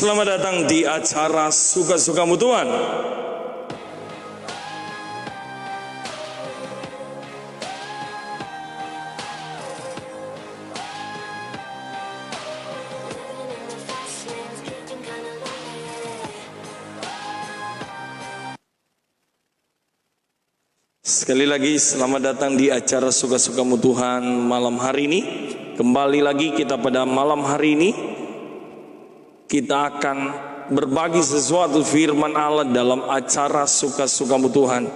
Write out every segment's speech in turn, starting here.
Selamat datang di acara Suka-Sukamu Tuhan. Sekali lagi selamat datang di acara Suka-Sukamu Tuhan malam hari ini. Kembali lagi kita pada malam hari ini. Kita akan berbagi sesuatu firman Allah dalam acara Suka-Sukamu Tuhan.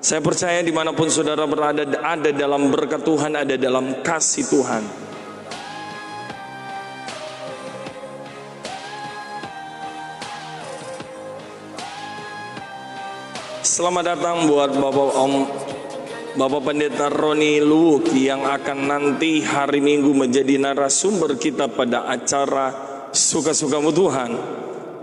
Saya percaya dimanapun saudara berada, ada dalam berkat Tuhan, ada dalam kasih Tuhan. Selamat datang buat Bapak Pendeta Roni Luwuk yang akan nanti hari Minggu menjadi narasumber kita pada acara Suka-Sukamu Tuhan.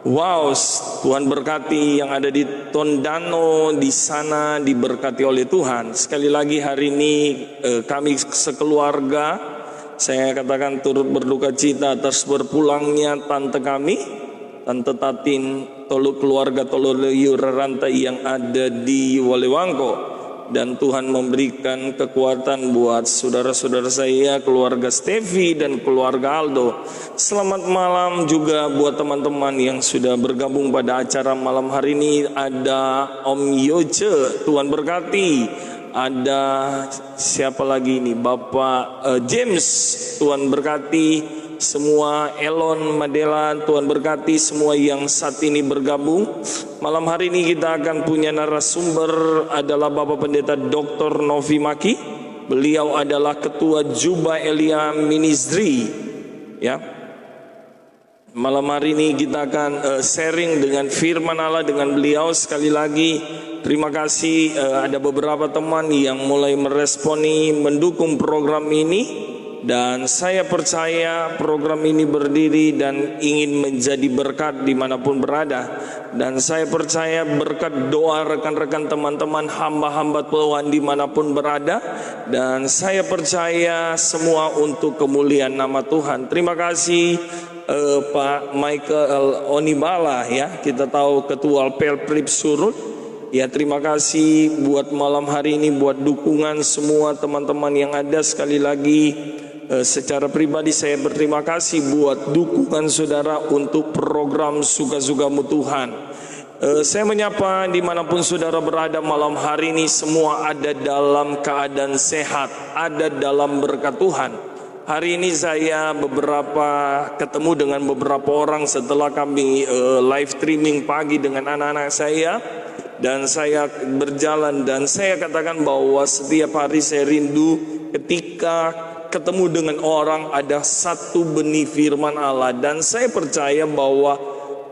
Wow, Tuhan berkati yang ada di Tondano di sana, diberkati oleh Tuhan. Sekali lagi hari ini kami sekeluarga, saya katakan turut berduka cita atas berpulangnya tante kami, Tante Tatin keluarga Tololeyu Raranta yang ada di Walewangko. Dan Tuhan memberikan kekuatan buat saudara-saudara saya, keluarga Stevi dan keluarga Aldo. Selamat malam juga buat teman-teman yang sudah bergabung pada acara malam hari ini. Ada Om Yoce, Tuhan berkati. Ada siapa lagi ini? Bapak James, Tuhan berkati. Semua Elon, Madela, Tuhan berkati semua yang saat ini bergabung. Malam hari ini kita akan punya narasumber adalah Bapak Pendeta Dr. Novi Maki. Beliau adalah Ketua Juba Elia Ministry. Ya. Malam hari ini kita akan sharing dengan firman Allah dengan beliau. Sekali lagi terima kasih ada beberapa teman yang mulai meresponi mendukung program ini. Dan saya percaya program ini berdiri dan ingin menjadi berkat dimanapun berada. Dan saya percaya berkat doa rekan-rekan teman-teman hamba-hamba Tuhan dimanapun berada. Dan saya percaya semua untuk kemuliaan nama Tuhan. Terima kasih Pak Michael Onibala ya. Kita tahu Ketua Pelprip Surut. Ya, terima kasih buat malam hari ini, buat dukungan semua teman-teman yang ada. Sekali lagi secara pribadi saya berterima kasih buat dukungan saudara untuk program Suka-Sukamu Tuhan. Saya menyapa dimanapun saudara berada malam hari ini, semua ada dalam keadaan sehat, ada dalam berkat Tuhan. Hari ini saya ketemu dengan beberapa orang setelah kami live streaming pagi dengan anak-anak saya. Dan saya berjalan dan saya katakan bahwa setiap hari saya rindu ketika ketemu dengan orang ada satu benih firman Allah. Dan saya percaya bahwa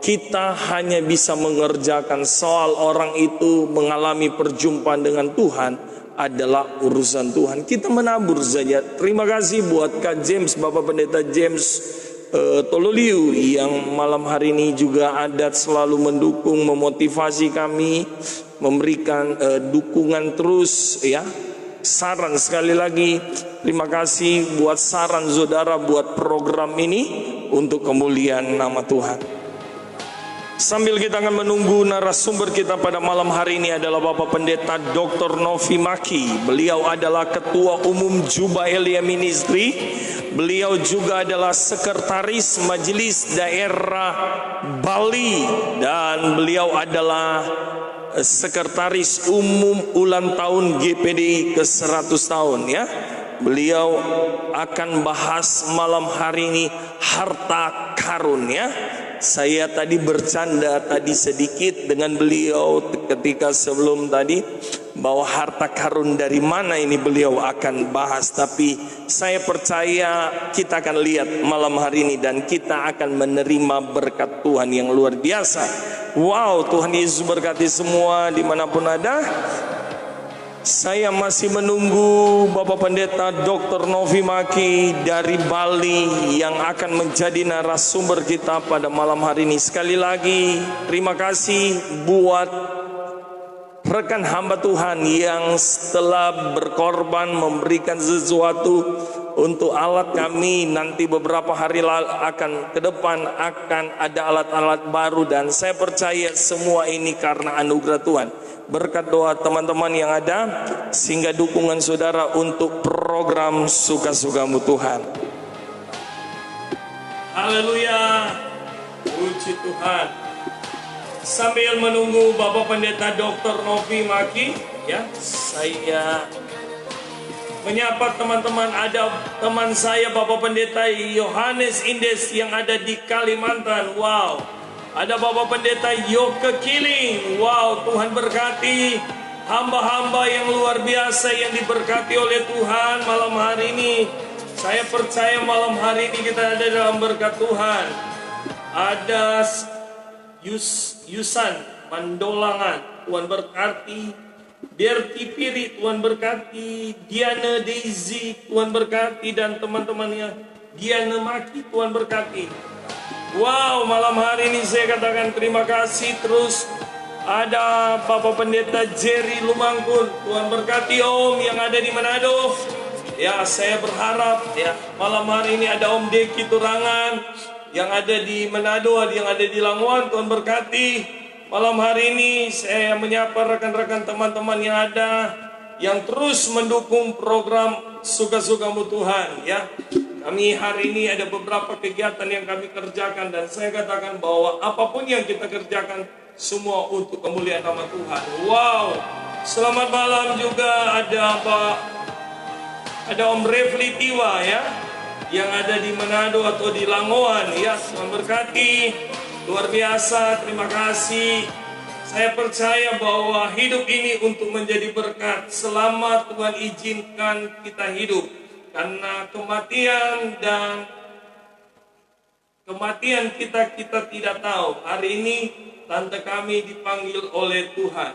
kita hanya bisa mengerjakan soal orang itu mengalami perjumpaan dengan Tuhan adalah urusan Tuhan. Kita menabur saja. Terima kasih buat Kak James, Bapak Pendeta James Tololiu yang malam hari ini juga ada selalu mendukung, memotivasi kami, memberikan dukungan terus ya. Saran sekali lagi, terima kasih buat saran saudara buat program ini untuk kemuliaan nama Tuhan. Sambil kita akan menunggu narasumber kita pada malam hari ini adalah Bapak Pendeta Dr. Novi Maki. Beliau adalah Ketua Umum Juba Elia Ministry. Beliau juga adalah Sekretaris Majelis Daerah Bali. Dan beliau adalah Sekretaris Umum ulang tahun GPDI ke-100 tahun ya. Beliau akan bahas malam hari ini harta karun ya. Saya tadi bercanda tadi sedikit dengan beliau ketika sebelum tadi bahwa harta karun dari mana ini beliau akan bahas. Tapi saya percaya kita akan lihat malam hari ini dan kita akan menerima berkat Tuhan yang luar biasa. Wow, Tuhan Yesus berkati semua dimanapun ada. Saya masih menunggu Bapak Pendeta Dr. Novi Maki dari Bali yang akan menjadi narasumber kita pada malam hari ini. Sekali lagi terima kasih buat rekan hamba Tuhan yang setelah berkorban memberikan sesuatu untuk alat kami nanti beberapa hari akan ke depan akan ada alat-alat baru, dan saya percaya semua ini karena anugerah Tuhan. Berkat doa teman-teman yang ada sehingga dukungan saudara untuk program Suka-Sukamu Tuhan. Haleluya, puji Tuhan. Sambil menunggu Bapak Pendeta Dr. Novi Maki, ya, saya menyapa teman-teman. Ada teman saya Bapak Pendeta Yohanes Indes yang ada di Kalimantan. Wow. Ada Bapak Pendeta Yoke Kiling. Wow, Tuhan berkati hamba-hamba yang luar biasa yang diberkati oleh Tuhan malam hari ini. Saya percaya malam hari ini kita ada dalam berkat Tuhan. Ada Yusan Mandolangan, Tuhan berkati. Berti Piri, Tuhan berkati. Diana Daisy, Tuhan berkati. Dan teman-temannya Diana Maki, Tuhan berkati. Wow, malam hari ini saya katakan terima kasih. Terus ada Bapak Pendeta Jerry Lumangkun, Tuhan berkati Om yang ada di Manado. Ya, saya berharap ya malam hari ini ada Om Deki Turangan yang ada di Manado, yang ada di Languan, Tuhan berkati. Malam hari ini saya menyapa rekan-rekan teman-teman yang ada yang terus mendukung program Suka-Sukamu Tuhan, ya. Kami hari ini ada beberapa kegiatan yang kami kerjakan, dan saya katakan bahwa apapun yang kita kerjakan semua untuk kemuliaan nama Tuhan. Wow, selamat malam juga ada Om Refli Tiwa, ya, yang ada di Manado atau di Langoan, ya. Tuhan berkati, luar biasa, terima kasih. Saya percaya bahwa hidup ini untuk menjadi berkat selama Tuhan izinkan kita hidup. Karena kematian kita tidak tahu. Hari ini tante kami dipanggil oleh Tuhan.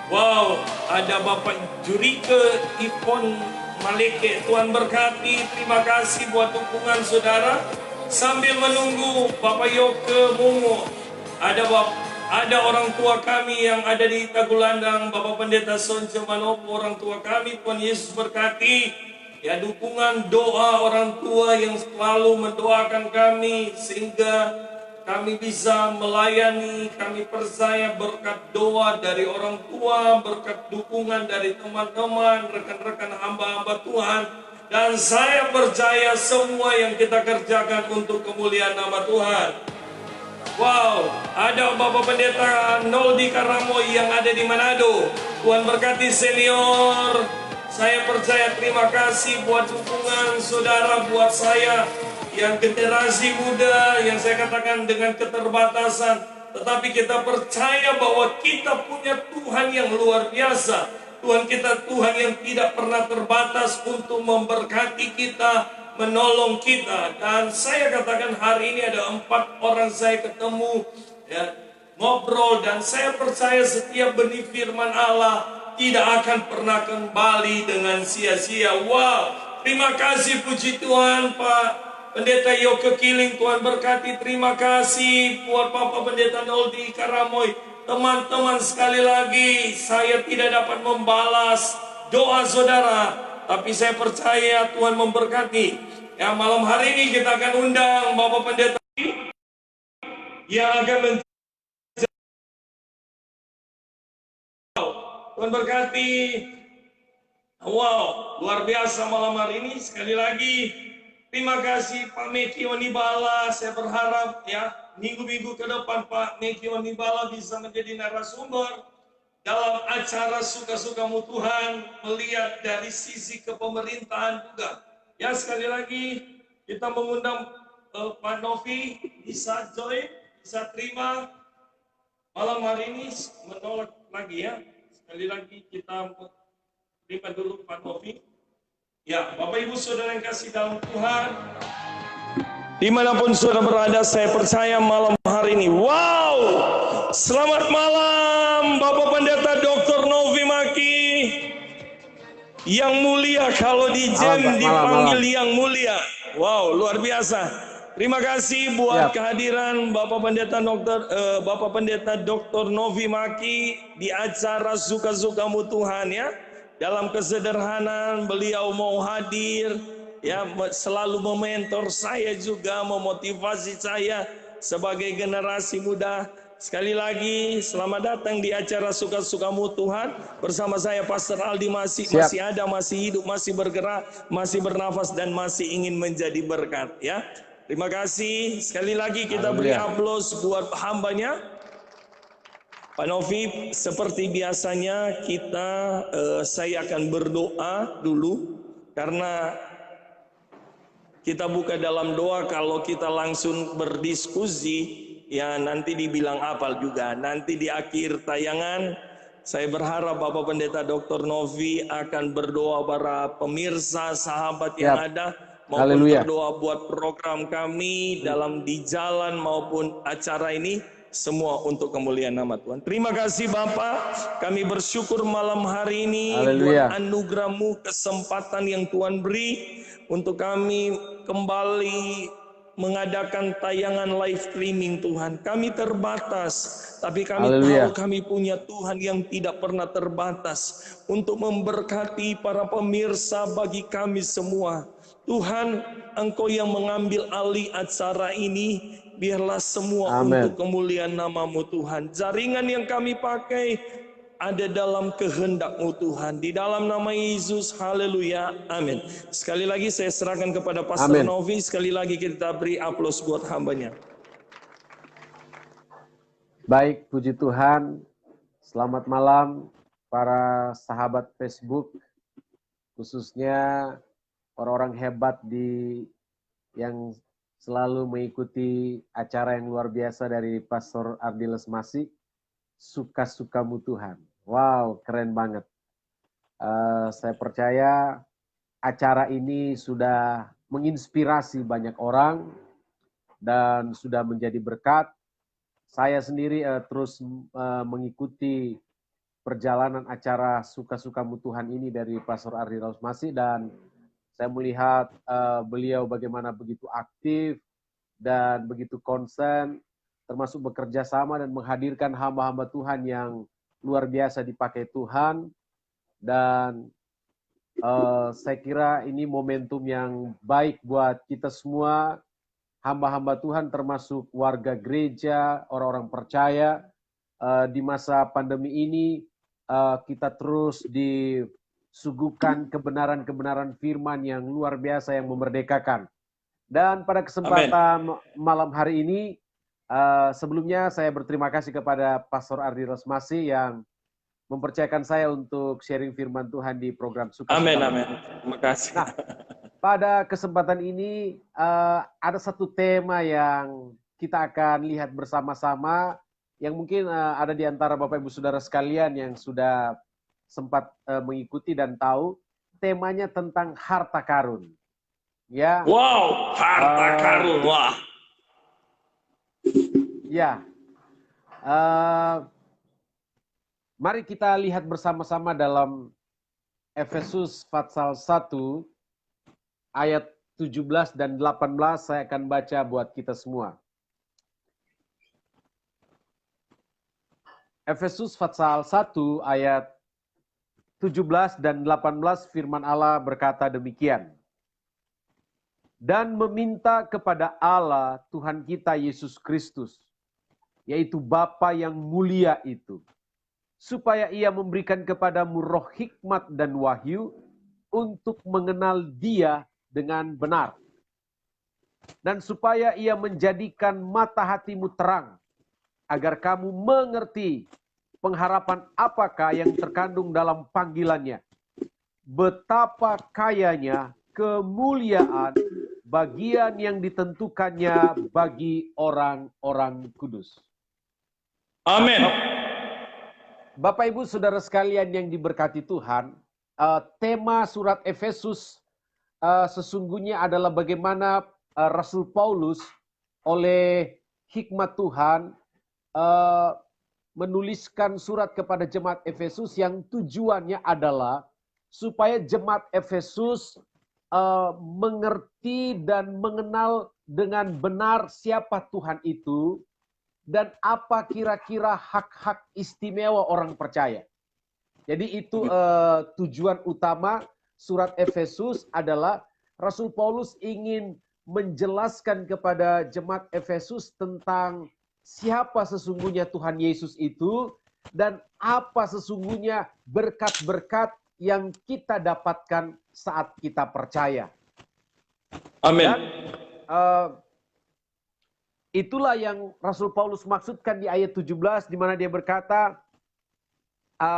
Wow, ada Bapak Jurike Ipon Maleke, Tuhan berkati. Terima kasih buat dukungan saudara. Sambil menunggu Bapak Yoke Mungo, ada orang tua kami yang ada di Tagulandang, Bapak Pendeta Sonce Manopo, orang tua kami, Tuhan Yesus berkati. Ya, dukungan doa orang tua yang selalu mendoakan kami sehingga kami bisa melayani. Kami percaya berkat doa dari orang tua, berkat dukungan dari teman-teman, rekan-rekan hamba-hamba Tuhan. Dan saya percaya semua yang kita kerjakan untuk kemuliaan nama Tuhan. Wow, ada Bapak Pendeta Noldi Karamoy yang ada di Manado. Tuhan berkati senior. Saya percaya, terima kasih buat dukungan saudara buat saya yang generasi muda, yang saya katakan dengan keterbatasan. Tetapi kita percaya bahwa kita punya Tuhan yang luar biasa. Tuhan kita Tuhan yang tidak pernah terbatas untuk memberkati kita, menolong kita. Dan saya katakan hari ini ada 4 orang saya ketemu, ya, ngobrol, dan saya percaya setiap benih firman Allah tidak akan pernah kembali dengan sia-sia. Wow, terima kasih, puji Tuhan. Pak Pendeta Yoke Kiling, Tuhan berkati. Terima kasih buat Bapak Pendeta Noldi Karamoy. Teman-teman, sekali lagi saya tidak dapat membalas doa saudara, tapi saya percaya Tuhan memberkati. Ya, malam hari ini kita akan undang Bapak Pendeta yang akan Tuhan berkati. Wow, luar biasa malam hari ini. Sekali lagi terima kasih Pak Meki Onibala. Saya berharap ya minggu-minggu ke depan Pak Meki Onibala bisa menjadi narasumber dalam acara Suka-Sukamu Tuhan, melihat dari sisi kepemerintahan juga. Ya, sekali lagi kita mengundang Pak Novi bisa join, bisa terima malam hari ini, menolak lagi ya. Sekali lagi kita terima dulu Pak Novi. Ya, Bapak Ibu Saudara yang kasih dalam Tuhan, dimanapun saudara berada, saya percaya malam hari ini, wow, selamat malam Bapak Pendeta Dr. Novi Maki. Yang mulia, kalau di Jem dipanggil yang mulia. Wow, luar biasa. Terima kasih buat kehadiran Bapak Pendeta Dr. Novi Maki di acara Suka-Sukamu Tuhan, ya. dalam kesederhanaan beliau mau hadir, ya, selalu mementor saya juga, memotivasi saya sebagai generasi muda. Sekali lagi selamat datang di acara Suka-Sukamu Tuhan bersama saya Pastor Aldi, masih ada, masih hidup, masih bergerak, masih bernafas, dan masih ingin menjadi berkat, ya. Terima kasih sekali lagi, kita beri aplaus buat hambanya Pak Novi. Seperti biasanya saya akan berdoa dulu, karena kita buka dalam doa. Kalau kita langsung berdiskusi, ya nanti dibilang apal juga. Nanti di akhir tayangan, saya berharap Bapak Pendeta Dr. Novi akan berdoa para pemirsa, sahabat yang ada, maupun berdoa buat program kami dalam di jalan maupun acara ini, semua untuk kemuliaan nama Tuhan. Terima kasih Bapak, kami bersyukur malam hari ini buat anugerah-Mu, kesempatan yang Tuhan beri untuk kami kembali mengadakan tayangan live streaming. Tuhan, kami terbatas, tapi kami tahu kami punya Tuhan yang tidak pernah terbatas untuk memberkati para pemirsa bagi kami semua. Tuhan, Engkau yang mengambil alih acara ini, biarlah semua untuk kemuliaan nama-Mu Tuhan. Jaringan yang kami pakai ada dalam kehendak-Mu Tuhan, di dalam nama Yesus, haleluya, amin. Sekali lagi saya serahkan kepada Pastor Novi. Sekali lagi kita beri aplaus buat hambanya. Baik, puji Tuhan. Selamat malam para sahabat Facebook, khususnya orang-orang hebat yang selalu mengikuti acara yang luar biasa dari Pastor Ardi Lesmasi, Suka-Sukamu Tuhan. Wow, keren banget. Saya percaya acara ini sudah menginspirasi banyak orang dan sudah menjadi berkat. Saya sendiri terus mengikuti perjalanan acara Suka-Sukamu Tuhan ini dari Pastor Ardi Lesmasi, dan saya melihat beliau bagaimana begitu aktif dan begitu konsen, termasuk bekerja sama dan menghadirkan hamba-hamba Tuhan yang luar biasa dipakai Tuhan. Dan saya kira ini momentum yang baik buat kita semua, hamba-hamba Tuhan, termasuk warga gereja, orang-orang percaya. Di masa pandemi ini kita terus disuguhkan kebenaran-kebenaran firman yang luar biasa yang memerdekakan. Dan pada kesempatan malam hari ini, sebelumnya saya berterima kasih kepada Pastor Ardi Lesmasi yang mempercayakan saya untuk sharing firman Tuhan di program Suka-Sukamu. Amin, amin. Terima kasih. Nah, pada kesempatan ini ada satu tema yang kita akan lihat bersama-sama, yang mungkin ada di antara Bapak Ibu Saudara sekalian yang sudah sempat mengikuti dan tahu. Temanya tentang harta karun. Ya. Wow, harta karun, wah. Ya. Mari kita lihat bersama-sama dalam Efesus pasal 1 ayat 17 dan 18. Saya akan baca buat kita semua. Efesus pasal 1 ayat 17 dan 18, firman Allah berkata demikian. Dan meminta kepada Allah Tuhan kita Yesus Kristus, yaitu Bapa yang mulia itu, supaya Ia memberikan kepadamu roh hikmat dan wahyu untuk mengenal Dia dengan benar. Dan supaya Ia menjadikan mata hatimu terang, agar kamu mengerti pengharapan apakah yang terkandung dalam panggilannya, betapa kayanya kemuliaan bagian yang ditentukannya bagi orang-orang kudus. Amin. Bapak Ibu Saudara sekalian yang diberkati Tuhan, tema surat Efesus sesungguhnya adalah bagaimana Rasul Paulus oleh hikmat Tuhan menuliskan surat kepada jemaat Efesus yang tujuannya adalah supaya jemaat Efesus mengerti dan mengenal dengan benar siapa Tuhan itu dan apa kira-kira hak-hak istimewa orang percaya. Jadi itu tujuan utama surat Efesus adalah Rasul Paulus ingin menjelaskan kepada jemaat Efesus tentang siapa sesungguhnya Tuhan Yesus itu dan apa sesungguhnya berkat-berkat yang kita dapatkan saat kita percaya. Amin. Dan itulah yang Rasul Paulus maksudkan di ayat 17 di mana dia berkata,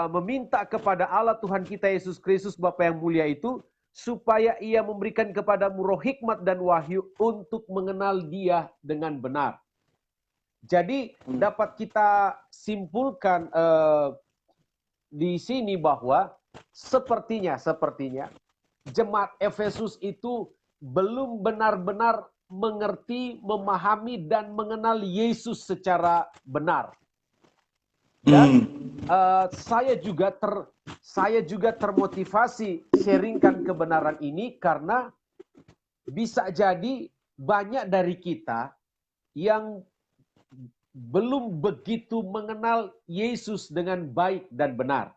meminta kepada Allah Tuhan kita Yesus Kristus Bapa yang mulia itu, supaya ia memberikan kepadamu roh hikmat dan wahyu untuk mengenal Dia dengan benar. Jadi dapat kita simpulkan di sini bahwa sepertinya jemaat Efesus itu belum benar-benar mengerti, memahami, dan mengenal Yesus secara benar. Dan saya juga termotivasi sharingkan kebenaran ini karena bisa jadi banyak dari kita yang belum begitu mengenal Yesus dengan baik dan benar.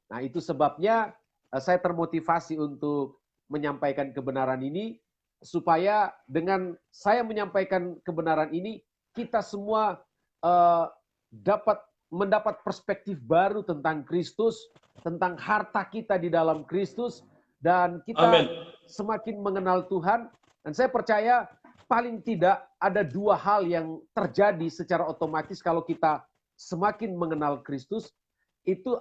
Nah, itu sebabnya saya termotivasi untuk menyampaikan kebenaran ini, supaya dengan saya menyampaikan kebenaran ini, kita semua dapat mendapat perspektif baru tentang Kristus, tentang harta kita di dalam Kristus, dan kita semakin mengenal Tuhan. Dan saya percaya paling tidak ada dua hal yang terjadi secara otomatis kalau kita semakin mengenal Kristus. Itu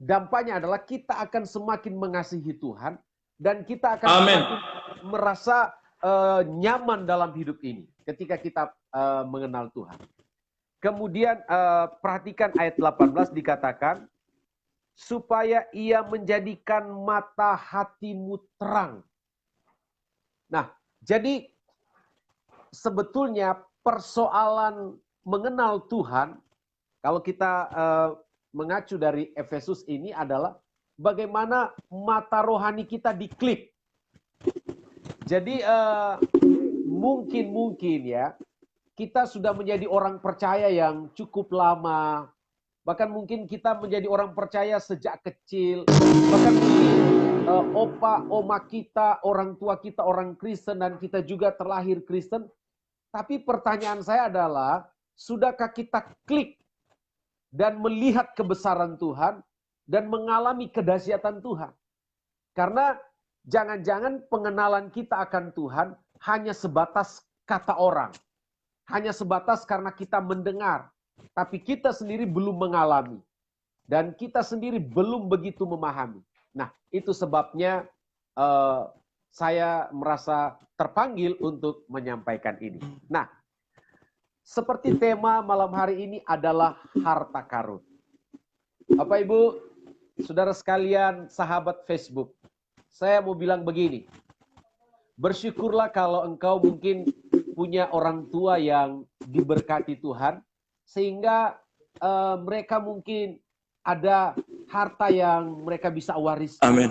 dampaknya adalah kita akan semakin mengasihi Tuhan, dan kita akan semakin merasa nyaman dalam hidup ini ketika kita mengenal Tuhan. Kemudian perhatikan ayat 18 dikatakan, supaya ia menjadikan mata hatimu terang. Nah, jadi sebetulnya persoalan mengenal Tuhan, kalau kita mengacu dari Efesus ini adalah bagaimana mata rohani kita diklik. Jadi mungkin ya, kita sudah menjadi orang percaya yang cukup lama, bahkan mungkin kita menjadi orang percaya sejak kecil, bahkan mungkin opa, oma kita, orang tua kita orang Kristen, dan kita juga terlahir Kristen. Tapi pertanyaan saya adalah, sudahkah kita klik dan melihat kebesaran Tuhan dan mengalami kedahsyatan Tuhan? Karena jangan-jangan pengenalan kita akan Tuhan hanya sebatas kata orang. Hanya sebatas karena kita mendengar, tapi kita sendiri belum mengalami. Dan kita sendiri belum begitu memahami. Nah, itu sebabnya saya merasa terpanggil untuk menyampaikan ini. Nah, seperti tema malam hari ini adalah harta karun. Bapak, Ibu, saudara sekalian, sahabat Facebook, saya mau bilang begini. Bersyukurlah kalau engkau mungkin punya orang tua yang diberkati Tuhan, sehingga mereka mungkin ada harta yang mereka bisa wariskan. Amin.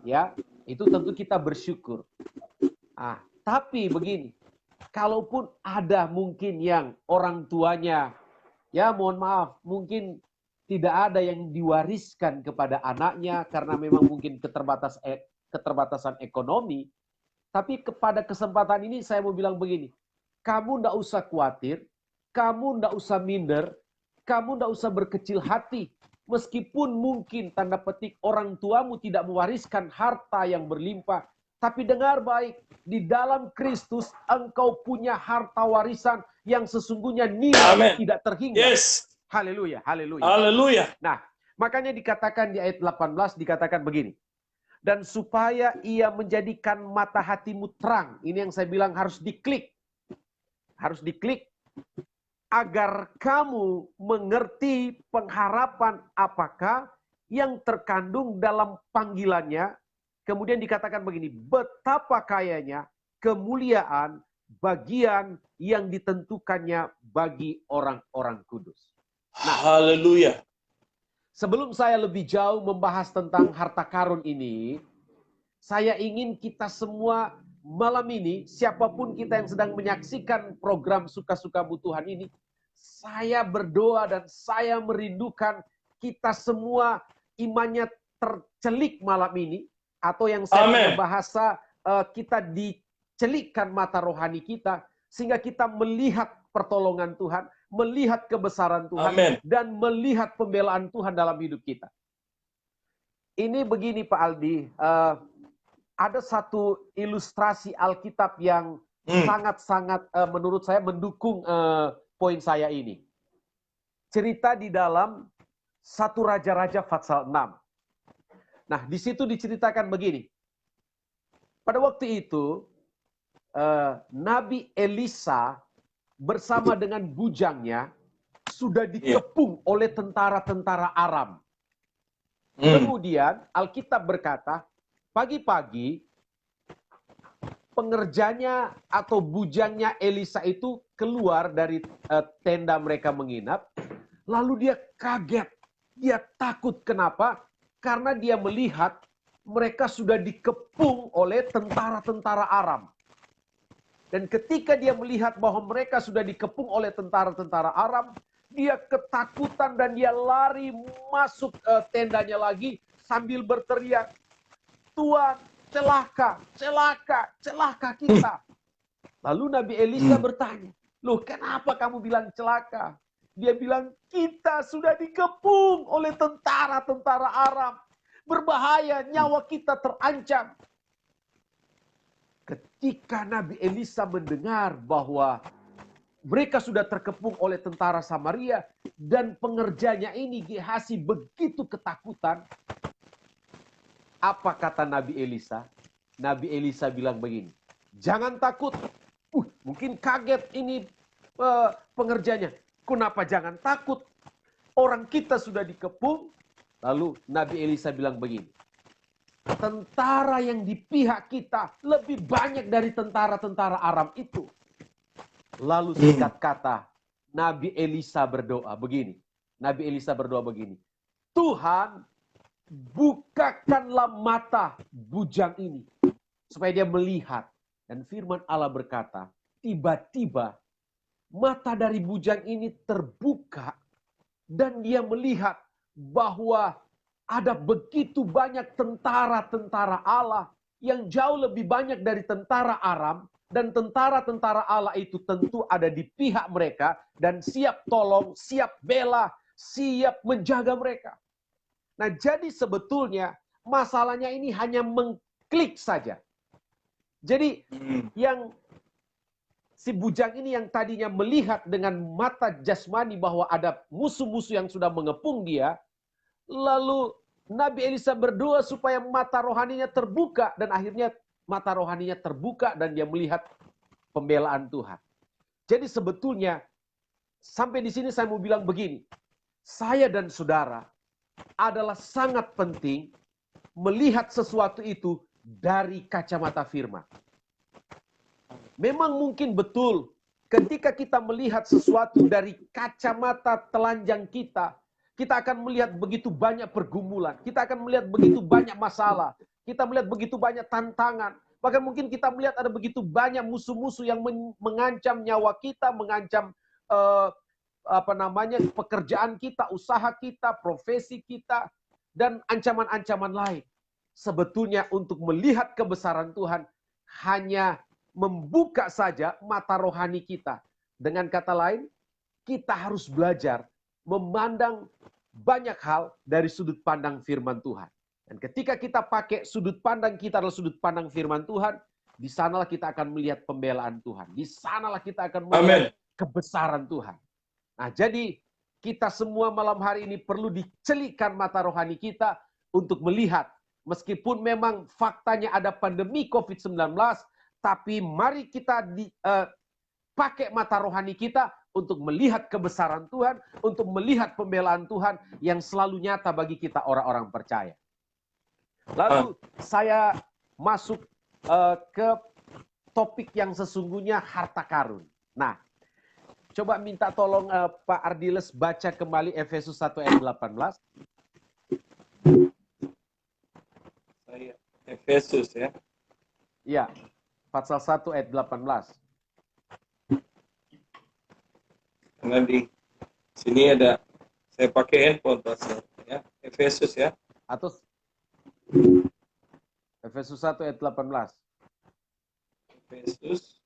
Ya, itu tentu kita bersyukur. Tapi begini, kalaupun ada mungkin yang orang tuanya, ya mohon maaf, mungkin tidak ada yang diwariskan kepada anaknya karena memang mungkin keterbatasan ekonomi. Tapi pada kesempatan ini saya mau bilang begini, kamu ndak usah khawatir, kamu ndak usah minder, kamu ndak usah berkecil hati. Meskipun mungkin tanda petik orang tuamu tidak mewariskan harta yang berlimpah, tapi dengar baik, di dalam Kristus engkau punya harta warisan yang sesungguhnya nilai tidak terhingga. Yes. Haleluya, haleluya. Haleluya. Nah, makanya dikatakan di ayat 18 dikatakan begini. Dan supaya ia menjadikan mata hatimu terang. Ini yang saya bilang harus diklik. Harus diklik agar kamu mengerti pengharapan apakah yang terkandung dalam panggilannya. Kemudian dikatakan begini, betapa kayanya kemuliaan bagian yang ditentukannya bagi orang-orang kudus. Nah, haleluya. Sebelum saya lebih jauh membahas tentang harta karun ini, saya ingin kita semua malam ini, siapapun kita yang sedang menyaksikan program Suka-Sukamu Tuhan ini, saya berdoa dan saya merindukan kita semua imannya tercelik malam ini, atau yang saya punya bahasa, kita dicelikkan mata rohani kita, sehingga kita melihat pertolongan Tuhan, melihat kebesaran Tuhan, dan melihat pembelaan Tuhan dalam hidup kita. Ini begini Pak Aldi, ada satu ilustrasi Alkitab yang sangat-sangat menurut saya mendukung poin saya ini. Cerita di dalam 1 Raja-Raja pasal 6. Nah, di situ diceritakan begini. Pada waktu itu, Nabi Elisa bersama dengan bujangnya sudah dikepung oleh tentara-tentara Aram. Kemudian Alkitab berkata, pagi-pagi pengerjanya atau bujangnya Elisa itu keluar dari tenda mereka menginap. Lalu dia kaget, dia takut. Kenapa? Karena dia melihat mereka sudah dikepung oleh tentara-tentara Aram. Dan ketika dia melihat bahwa mereka sudah dikepung oleh tentara-tentara Aram, dia ketakutan dan dia lari masuk tendanya lagi sambil berteriak, Tuhan, celaka, celaka, celaka kita. Lalu Nabi Elisa bertanya, loh kenapa kamu bilang celaka? Dia bilang, kita sudah dikepung oleh tentara-tentara Aram. Berbahaya, nyawa kita terancam. Ketika Nabi Elisa mendengar bahwa mereka sudah terkepung oleh tentara Samaria, dan pengerjanya ini Gehazi begitu ketakutan, apa kata Nabi Elisa? Nabi Elisa bilang begini, jangan takut. Mungkin kaget ini pengerjanya. Kenapa jangan takut? Orang kita sudah dikepung. Lalu Nabi Elisa bilang begini, tentara yang di pihak kita lebih banyak dari tentara-tentara Aram itu. Lalu singkat kata, Nabi Elisa berdoa begini. Nabi Elisa berdoa begini, Tuhan, bukakanlah mata bujang ini supaya dia melihat. Dan firman Allah berkata, tiba-tiba mata dari bujang ini terbuka dan dia melihat bahwa ada begitu banyak tentara-tentara Allah yang jauh lebih banyak dari tentara Aram, dan tentara-tentara Allah itu tentu ada di pihak mereka dan siap tolong, siap bela, siap menjaga mereka. Nah, jadi sebetulnya masalahnya ini hanya mengklik saja. Jadi yang si bujang ini yang tadinya melihat dengan mata jasmani bahwa ada musuh-musuh yang sudah mengepung dia, lalu Nabi Elisa berdoa supaya mata rohaninya terbuka, dan akhirnya mata rohaninya terbuka dan dia melihat pembelaan Tuhan. Jadi sebetulnya sampai di sini saya mau bilang begini, saya dan saudara adalah sangat penting melihat sesuatu itu dari kacamata firman. Memang mungkin betul ketika kita melihat sesuatu dari kacamata telanjang kita, kita akan melihat begitu banyak pergumulan, kita akan melihat begitu banyak masalah, kita melihat begitu banyak tantangan, bahkan mungkin kita melihat ada begitu banyak musuh-musuh yang mengancam nyawa kita, mengancam pekerjaan kita, usaha kita, profesi kita, dan ancaman-ancaman lain. Sebetulnya untuk melihat kebesaran Tuhan hanya membuka saja mata rohani kita. Dengan kata lain, kita harus belajar memandang banyak hal dari sudut pandang firman Tuhan. Dan ketika kita pakai sudut pandang kita adalah sudut pandang firman Tuhan, di sanalah kita akan melihat pembelaan Tuhan. Di sanalah kita akan melihat kebesaran Tuhan. Nah, jadi kita semua malam hari ini perlu dicelikkan mata rohani kita untuk melihat. Meskipun memang faktanya ada pandemi COVID-19, tapi mari kita pakai mata rohani kita untuk melihat kebesaran Tuhan, untuk melihat pembelaan Tuhan yang selalu nyata bagi kita orang-orang percaya. Lalu saya masuk ke topik yang sesungguhnya harta karun. Nah, coba minta tolong Pak Ardiles baca kembali Efesus 1 ayat 18. Efesus ya. Iya. Pasal 1 ayat 18. Karena di sini ada Saya pakai handphone pastor ya. Efesus ya. Atau Efesus 1 ayat 18. Efesus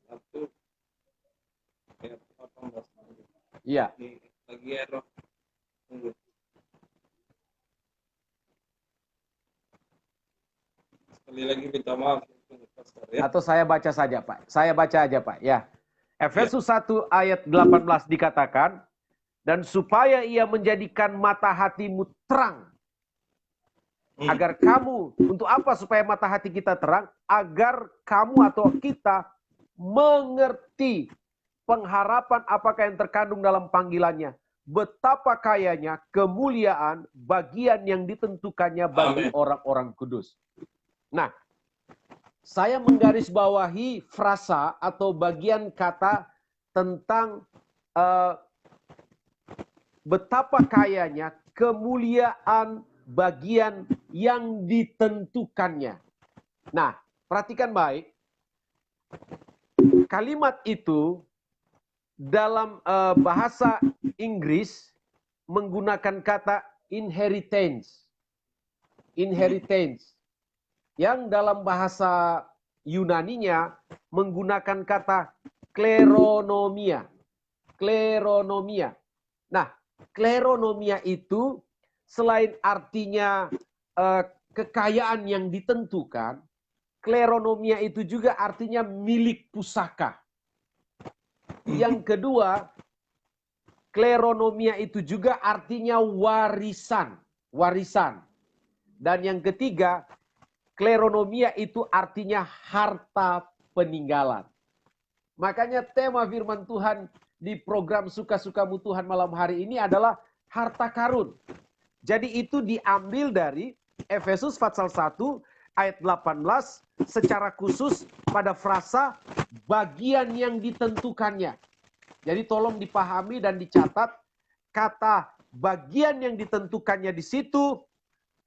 1 ayat 18. Iya. Lagi error. Tunggu. Sekali lagi minta maaf pastor ya. Atau saya baca saja, Pak. Saya baca aja, Pak. Ya. Efesus 1 ayat 18 dikatakan, dan supaya ia menjadikan mata hatimu terang. Agar kamu, untuk apa supaya mata hati kita terang? Agar kamu atau kita mengerti pengharapan apakah yang terkandung dalam panggilannya. Betapa kayanya kemuliaan bagian yang ditentukannya bagi orang-orang kudus. Nah, saya menggarisbawahi frasa atau bagian kata tentang betapa kayanya kemuliaan bagian yang ditentukannya. Nah, perhatikan baik. Kalimat itu dalam bahasa Inggris menggunakan kata inheritance. Inheritance. Yang dalam bahasa Yunaninya menggunakan kata kleronomia. Kleronomia. Nah, kleronomia itu selain artinya kekayaan yang ditentukan, kleronomia itu juga artinya milik pusaka. Yang kedua, kleronomia itu juga artinya warisan. Warisan. Dan yang ketiga, kleronomia itu artinya harta peninggalan. Makanya tema firman Tuhan di program Suka-Sukamu Tuhan malam hari ini adalah harta karun. Jadi itu diambil dari Efesus pasal 1 ayat 18 secara khusus pada frasa bagian yang ditentukannya. Jadi tolong dipahami dan dicatat kata bagian yang ditentukannya di situ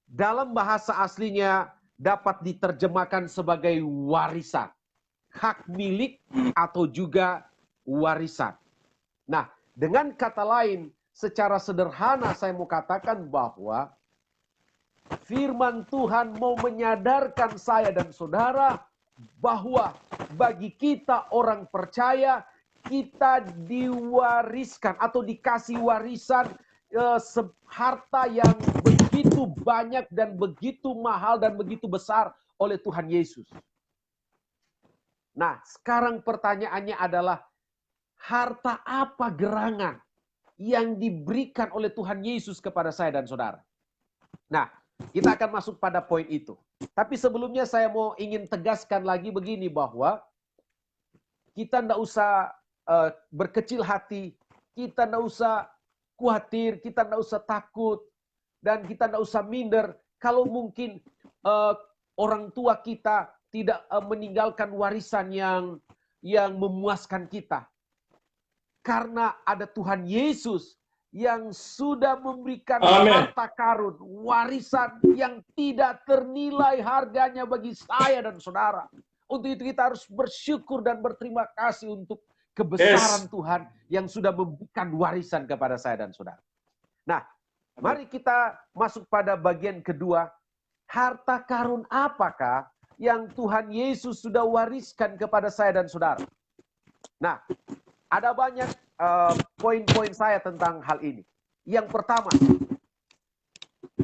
dalam bahasa aslinya dapat diterjemahkan sebagai warisan, hak milik atau juga warisan. Nah, dengan kata lain, secara sederhana saya mau katakan bahwa firman Tuhan mau menyadarkan saya dan saudara bahwa bagi kita orang percaya, kita diwariskan atau dikasih warisan harta yang begitu banyak dan begitu mahal dan begitu besar oleh Tuhan Yesus. Nah, sekarang pertanyaannya adalah harta apa gerangan yang diberikan oleh Tuhan Yesus kepada saya dan saudara? Nah, kita akan masuk pada poin itu. Tapi sebelumnya saya mau ingin tegaskan lagi begini bahwa kita tidak usah berkecil hati, kita tidak usah khawatir, kita tidak usah takut, dan kita tidak usah minder kalau mungkin orang tua kita tidak meninggalkan warisan yang memuaskan kita. Karena ada Tuhan Yesus yang sudah memberikan harta karun, warisan yang tidak ternilai harganya bagi saya dan saudara. Untuk itu kita harus bersyukur dan berterima kasih untuk kebesaran Tuhan yang sudah memberikan warisan kepada saya dan saudara. Nah, mari kita masuk pada bagian kedua. Harta karun apakah yang Tuhan Yesus sudah wariskan kepada saya dan saudara? Nah, ada banyak poin-poin saya tentang hal ini. Yang pertama,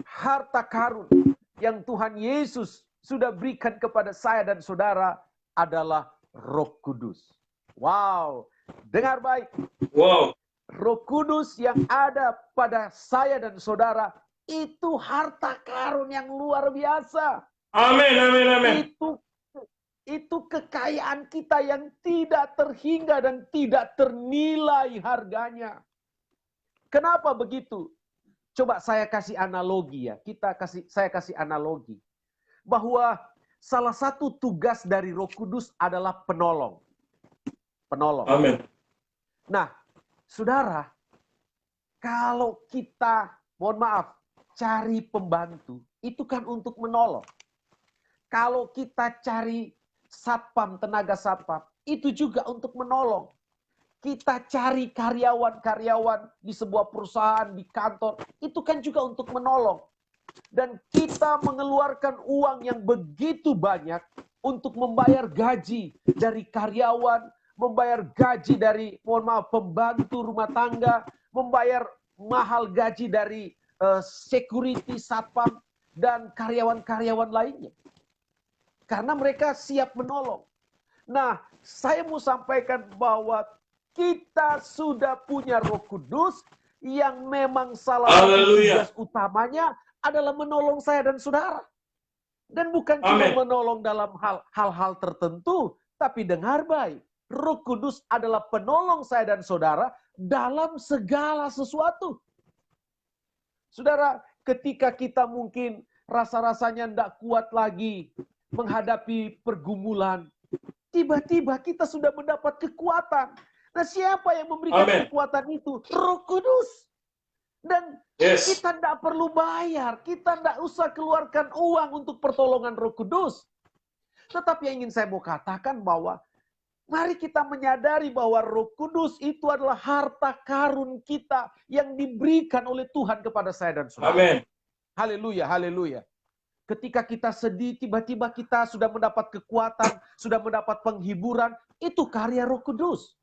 harta karun yang Tuhan Yesus sudah berikan kepada saya dan saudara adalah Roh Kudus. Wow, dengar baik. Wow. Roh Kudus yang ada pada saya dan saudara itu harta karun yang luar biasa. Amin, amin, amin. Itu kekayaan kita yang tidak terhingga dan tidak ternilai harganya. Kenapa begitu? Coba saya kasih analogi ya. Saya kasih analogi. Bahwa salah satu tugas dari Roh Kudus adalah penolong. Penolong. Amin. Nah, saudara, kalau kita, mohon maaf, cari pembantu, itu kan untuk menolong. Kalau kita cari satpam, tenaga satpam, itu juga untuk menolong. kita cari karyawan-karyawan di sebuah perusahaan, di kantor, itu kan juga untuk menolong. Dan kita mengeluarkan uang yang begitu banyak untuk membayar gaji dari karyawan, membayar gaji dari, mohon maaf, pembantu rumah tangga, membayar mahal gaji dari security, satpam, dan karyawan-karyawan lainnya. Karena mereka siap menolong. Nah, saya mau sampaikan bahwa kita sudah punya Roh Kudus yang memang salah satu tugas utamanya adalah menolong saya dan saudara. Dan bukan cuma menolong dalam hal-hal tertentu, tapi dengar baik, Roh Kudus adalah penolong saya dan saudara dalam segala sesuatu. Saudara, ketika kita mungkin rasa-rasanya tidak kuat lagi menghadapi pergumulan, tiba-tiba kita sudah mendapat kekuatan. Nah, siapa yang memberikan kekuatan itu? Roh Kudus. Dan kita tidak perlu bayar. Kita tidak usah keluarkan uang untuk pertolongan Roh Kudus. Tetapi yang ingin saya mau katakan bahwa mari kita menyadari bahwa Roh Kudus itu adalah harta karun kita yang diberikan oleh Tuhan kepada saya dan saudara. Amin. Haleluya, haleluya. Ketika kita sedih, tiba-tiba kita sudah mendapat kekuatan, sudah mendapat penghiburan, itu karya Roh Kudus.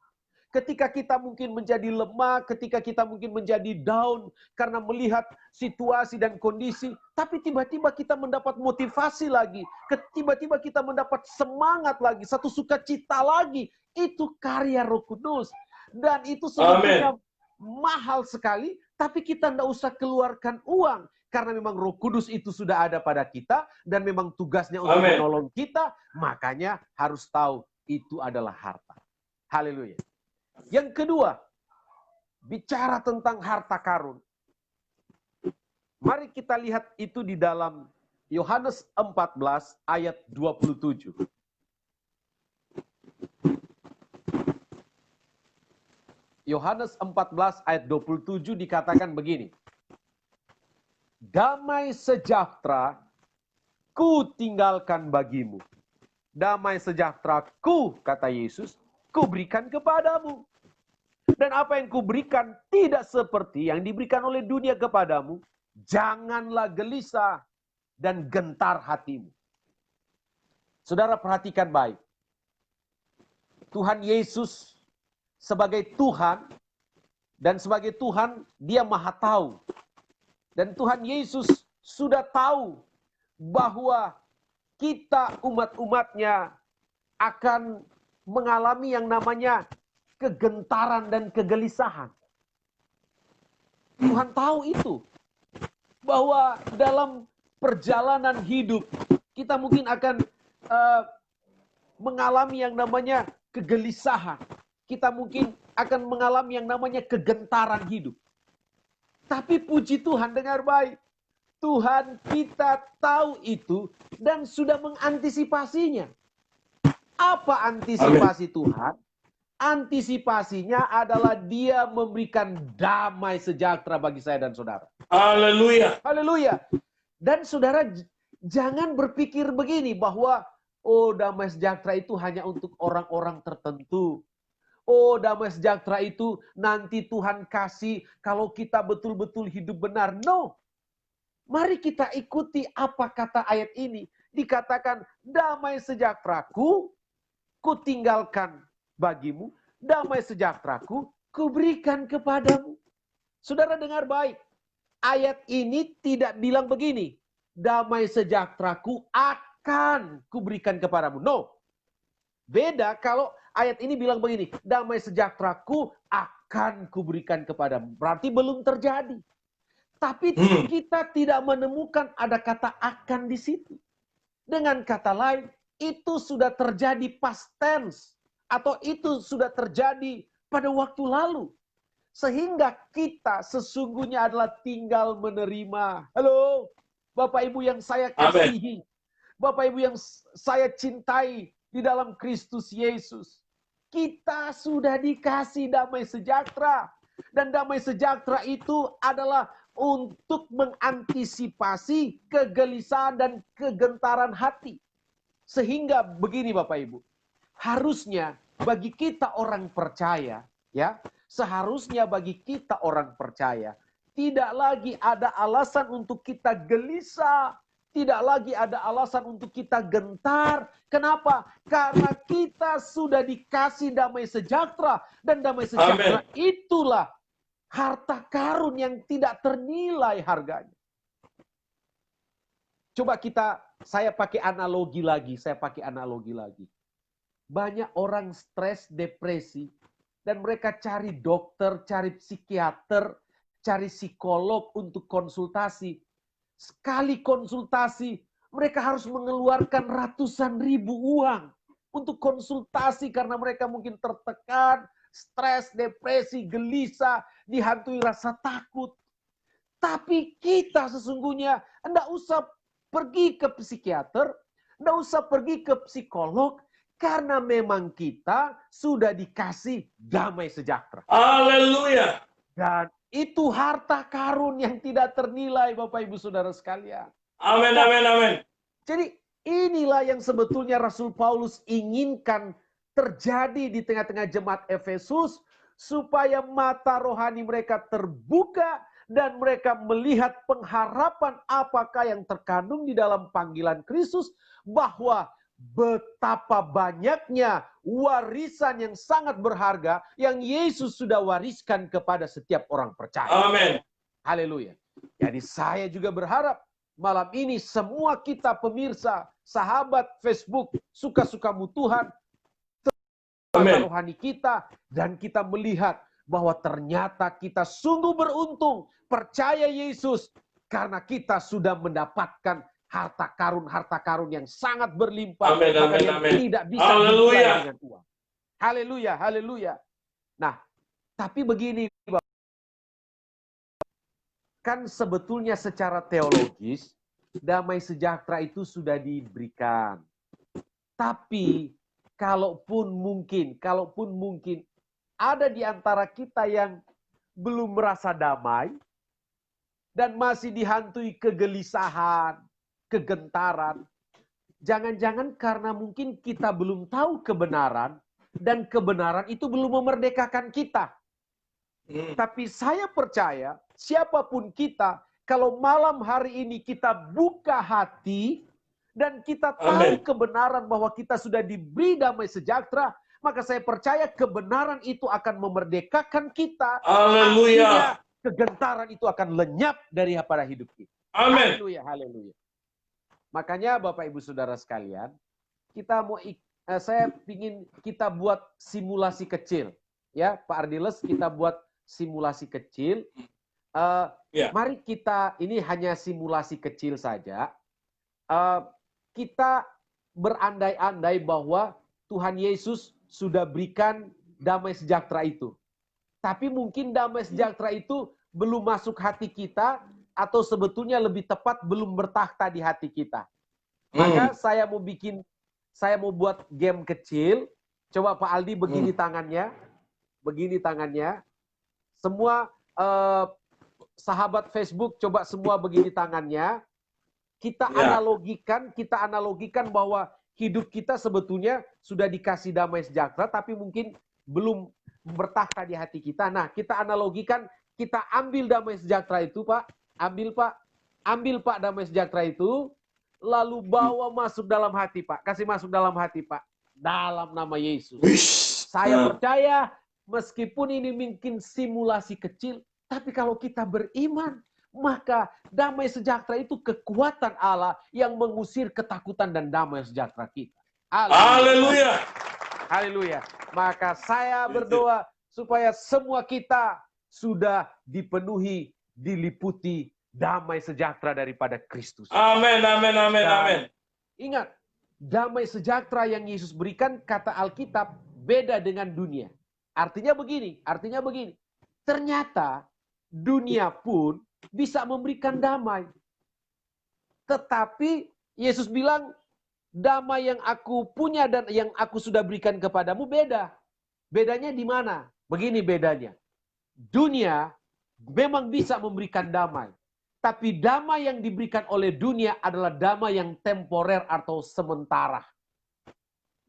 Ketika kita mungkin menjadi lemah, ketika kita mungkin menjadi down karena melihat situasi dan kondisi, tapi tiba-tiba kita mendapat motivasi lagi, tiba-tiba kita mendapat semangat lagi, satu sukacita lagi, itu karya Roh Kudus. Dan itu sebetulnya mahal sekali, tapi kita tidak usah keluarkan uang. Karena memang Roh Kudus itu sudah ada pada kita, dan memang tugasnya untuk menolong kita, makanya harus tahu itu adalah harta. Haleluya. Yang kedua, bicara tentang harta karun. Mari kita lihat itu di dalam Yohanes 14 ayat 27. Yohanes 14 ayat 27 dikatakan begini. Damai sejahtera ku tinggalkan bagimu. Damai sejahtera ku, kata Yesus, ku berikan kepadamu. Dan apa yang kuberikan tidak seperti yang diberikan oleh dunia kepadamu. Janganlah gelisah dan gentar hatimu. Saudara perhatikan baik. Tuhan Yesus sebagai Tuhan, dan sebagai Tuhan dia maha tahu. Dan Tuhan Yesus sudah tahu bahwa kita umat-umatnya akan mengalami yang namanya kegentaran dan kegelisahan. Tuhan tahu itu. Bahwa dalam perjalanan hidup, kita mungkin akan mengalami yang namanya kegelisahan. Kita mungkin akan mengalami yang namanya kegentaran hidup. Tapi puji Tuhan, dengar baik. Tuhan kita tahu itu dan sudah mengantisipasinya. Apa antisipasi Tuhan? Antisipasinya adalah dia memberikan damai sejahtera bagi saya dan saudara. Haleluya. Haleluya. Dan saudara jangan berpikir begini bahwa oh damai sejahtera itu hanya untuk orang-orang tertentu. Oh damai sejahtera itu nanti Tuhan kasih kalau kita betul-betul hidup benar. No. Mari kita ikuti apa kata ayat ini. Dikatakan damai sejahteraku ku tinggalkan bagimu, damai sejahteraku kuberikan kepadamu. Saudara dengar baik. Ayat ini tidak bilang begini, damai sejahteraku akan kuberikan kepadamu. No. Beda kalau ayat ini bilang begini, damai sejahteraku akan kuberikan kepadamu. Berarti belum terjadi. Tapi kita tidak menemukan ada kata akan di situ. Dengan kata lain, itu sudah terjadi past tense. Atau itu sudah terjadi pada waktu lalu. Sehingga kita sesungguhnya adalah tinggal menerima. Halo, Bapak Ibu yang saya kasihi. Bapak Ibu yang saya cintai di dalam Kristus Yesus. Kita sudah dikasih damai sejahtera. Dan damai sejahtera itu adalah untuk mengantisipasi kegelisahan dan kegentaran hati. Sehingga begini Bapak Ibu. Harusnya bagi kita orang percaya, Ya, seharusnya bagi kita orang percaya tidak lagi ada alasan untuk kita gelisah, tidak lagi ada alasan untuk kita gentar. Kenapa? Karena kita sudah dikasih damai sejahtera, dan damai sejahtera itulah harta karun yang tidak ternilai harganya. Coba saya pakai analogi lagi. Banyak orang stres, depresi, dan mereka cari dokter, cari psikiater, cari psikolog untuk konsultasi. Sekali konsultasi, mereka harus mengeluarkan ratusan ribu uang untuk konsultasi karena mereka mungkin tertekan, stres, depresi, gelisah, dihantui rasa takut. Tapi kita sesungguhnya tidak usah pergi ke psikiater, tidak usah pergi ke psikolog, karena memang kita sudah dikasih damai sejahtera. Haleluya. Dan itu harta karun yang tidak ternilai, Bapak Ibu Saudara sekalian. Amin, amin, amin. Jadi inilah yang sebetulnya Rasul Paulus inginkan terjadi di tengah-tengah jemaat Efesus, supaya mata rohani mereka terbuka dan mereka melihat pengharapan apakah yang terkandung di dalam panggilan Kristus, bahwa betapa banyaknya warisan yang sangat berharga yang Yesus sudah wariskan kepada setiap orang percaya. Amin. Haleluya. Jadi saya juga berharap malam ini semua kita pemirsa, sahabat Facebook, suka-sukamu Tuhan, mata rohani kita, dan kita melihat bahwa ternyata kita sungguh beruntung percaya Yesus, karena kita sudah mendapatkan harta karun yang sangat berlimpah, yang tidak bisa dinilai dengan uang. Haleluya, haleluya. Nah, tapi begini, kan sebetulnya secara teologis damai sejahtera itu sudah diberikan. Tapi kalaupun mungkin ada di antara kita yang belum merasa damai dan masih dihantui kegelisahan, kegentaran, jangan-jangan karena mungkin kita belum tahu kebenaran, dan kebenaran itu belum memerdekakan kita. Tapi saya percaya siapapun kita, kalau malam hari ini kita buka hati dan kita tahu kebenaran bahwa kita sudah diberi damai sejahtera, maka saya percaya kebenaran itu akan memerdekakan kita. Haleluya. Kegentaran itu akan lenyap daripada hidup kita. Amin. Haleluya, haleluya. Makanya Bapak Ibu Saudara sekalian, saya ingin kita buat simulasi kecil. Ya, Pak Ardiles, kita buat simulasi kecil. Mari ini hanya simulasi kecil saja. Kita berandai-andai bahwa Tuhan Yesus sudah berikan damai sejahtera itu. Tapi mungkin damai sejahtera itu belum masuk hati kita, atau sebetulnya lebih tepat belum bertakhta di hati kita. Maka saya mau buat game kecil. Coba Pak Aldi begini tangannya. Begini tangannya. Semua sahabat Facebook coba semua begini tangannya. Kita analogikan bahwa hidup kita sebetulnya sudah dikasih damai sejahtera, tapi mungkin belum bertakhta di hati kita. Nah, kita analogikan, kita ambil damai sejahtera itu, Pak. Ambil Pak damai sejahtera itu, lalu bawa masuk dalam hati, Pak. Kasih masuk dalam hati, Pak. Dalam nama Yesus. Saya percaya, meskipun ini mungkin simulasi kecil, tapi kalau kita beriman, maka damai sejahtera itu kekuatan Allah yang mengusir ketakutan dan damai sejahtera kita. Haleluya. Haleluya. Maka saya berdoa supaya semua kita sudah dipenuhi, diliputi damai sejahtera daripada Kristus. Amin, amin, amin, amin. Ingat, damai sejahtera yang Yesus berikan, kata Alkitab, beda dengan dunia. Artinya begini. Ternyata dunia pun bisa memberikan damai. Tetapi Yesus bilang, damai yang aku punya dan yang aku sudah berikan kepadamu beda. Bedanya di mana? Begini bedanya. Dunia memang bisa memberikan damai. Tapi damai yang diberikan oleh dunia adalah damai yang temporer atau sementara.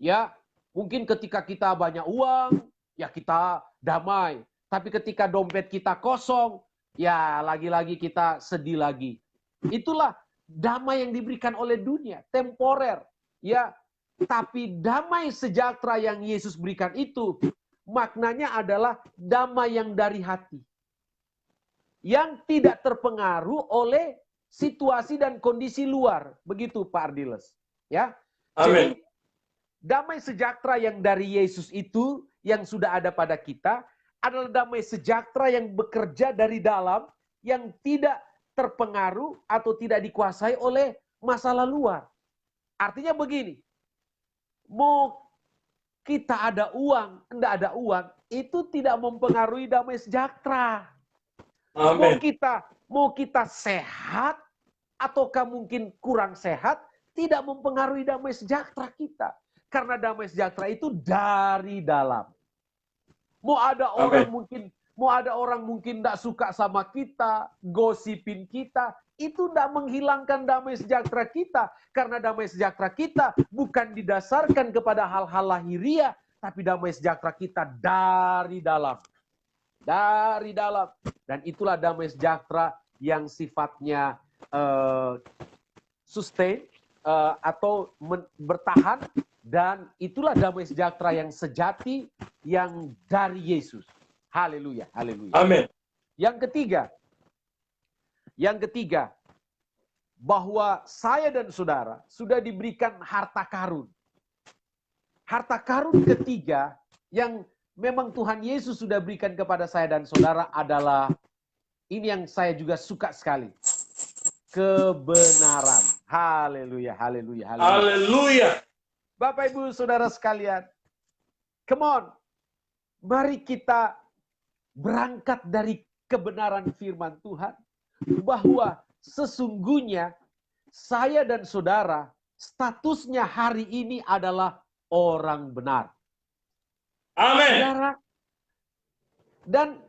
Ya, mungkin ketika kita banyak uang, ya kita damai. Tapi ketika dompet kita kosong, ya lagi-lagi kita sedih lagi. Itulah damai yang diberikan oleh dunia, temporer. Ya, tapi damai sejahtera yang Yesus berikan itu, maknanya adalah damai yang dari hati. Yang tidak terpengaruh oleh situasi dan kondisi luar. Begitu Pak Ardiles. Ya. Amin. Jadi, damai sejahtera yang dari Yesus itu, yang sudah ada pada kita, adalah damai sejahtera yang bekerja dari dalam, yang tidak terpengaruh atau tidak dikuasai oleh masalah luar. Artinya begini, mau kita ada uang, tidak ada uang, itu tidak mempengaruhi damai sejahtera. Amin. Mau kita sehat, ataukah mungkin kurang sehat, tidak mempengaruhi damai sejahtera kita. Karena damai sejahtera itu dari dalam. Mau ada orang mungkin tidak suka sama kita, gosipin kita, itu tidak menghilangkan damai sejahtera kita. Karena damai sejahtera kita bukan didasarkan kepada hal-hal lahiriah, tapi damai sejahtera kita dari dalam. Dari dalam. Dan itulah damai sejahtera yang sifatnya sustain atau bertahan. Dan itulah damai sejahtera yang sejati yang dari Yesus. Haleluya, haleluya. Amin. Yang ketiga, bahwa saya dan saudara sudah diberikan harta karun. Harta karun ketiga yang memang Tuhan Yesus sudah berikan kepada saya dan saudara adalah, ini yang saya juga suka sekali. Kebenaran. Haleluya, haleluya, haleluya. Haleluya. Bapak Ibu Saudara sekalian, come on. Mari kita berangkat dari kebenaran firman Tuhan, bahwa sesungguhnya saya dan saudara statusnya hari ini adalah orang benar. Amin. Saudara, dan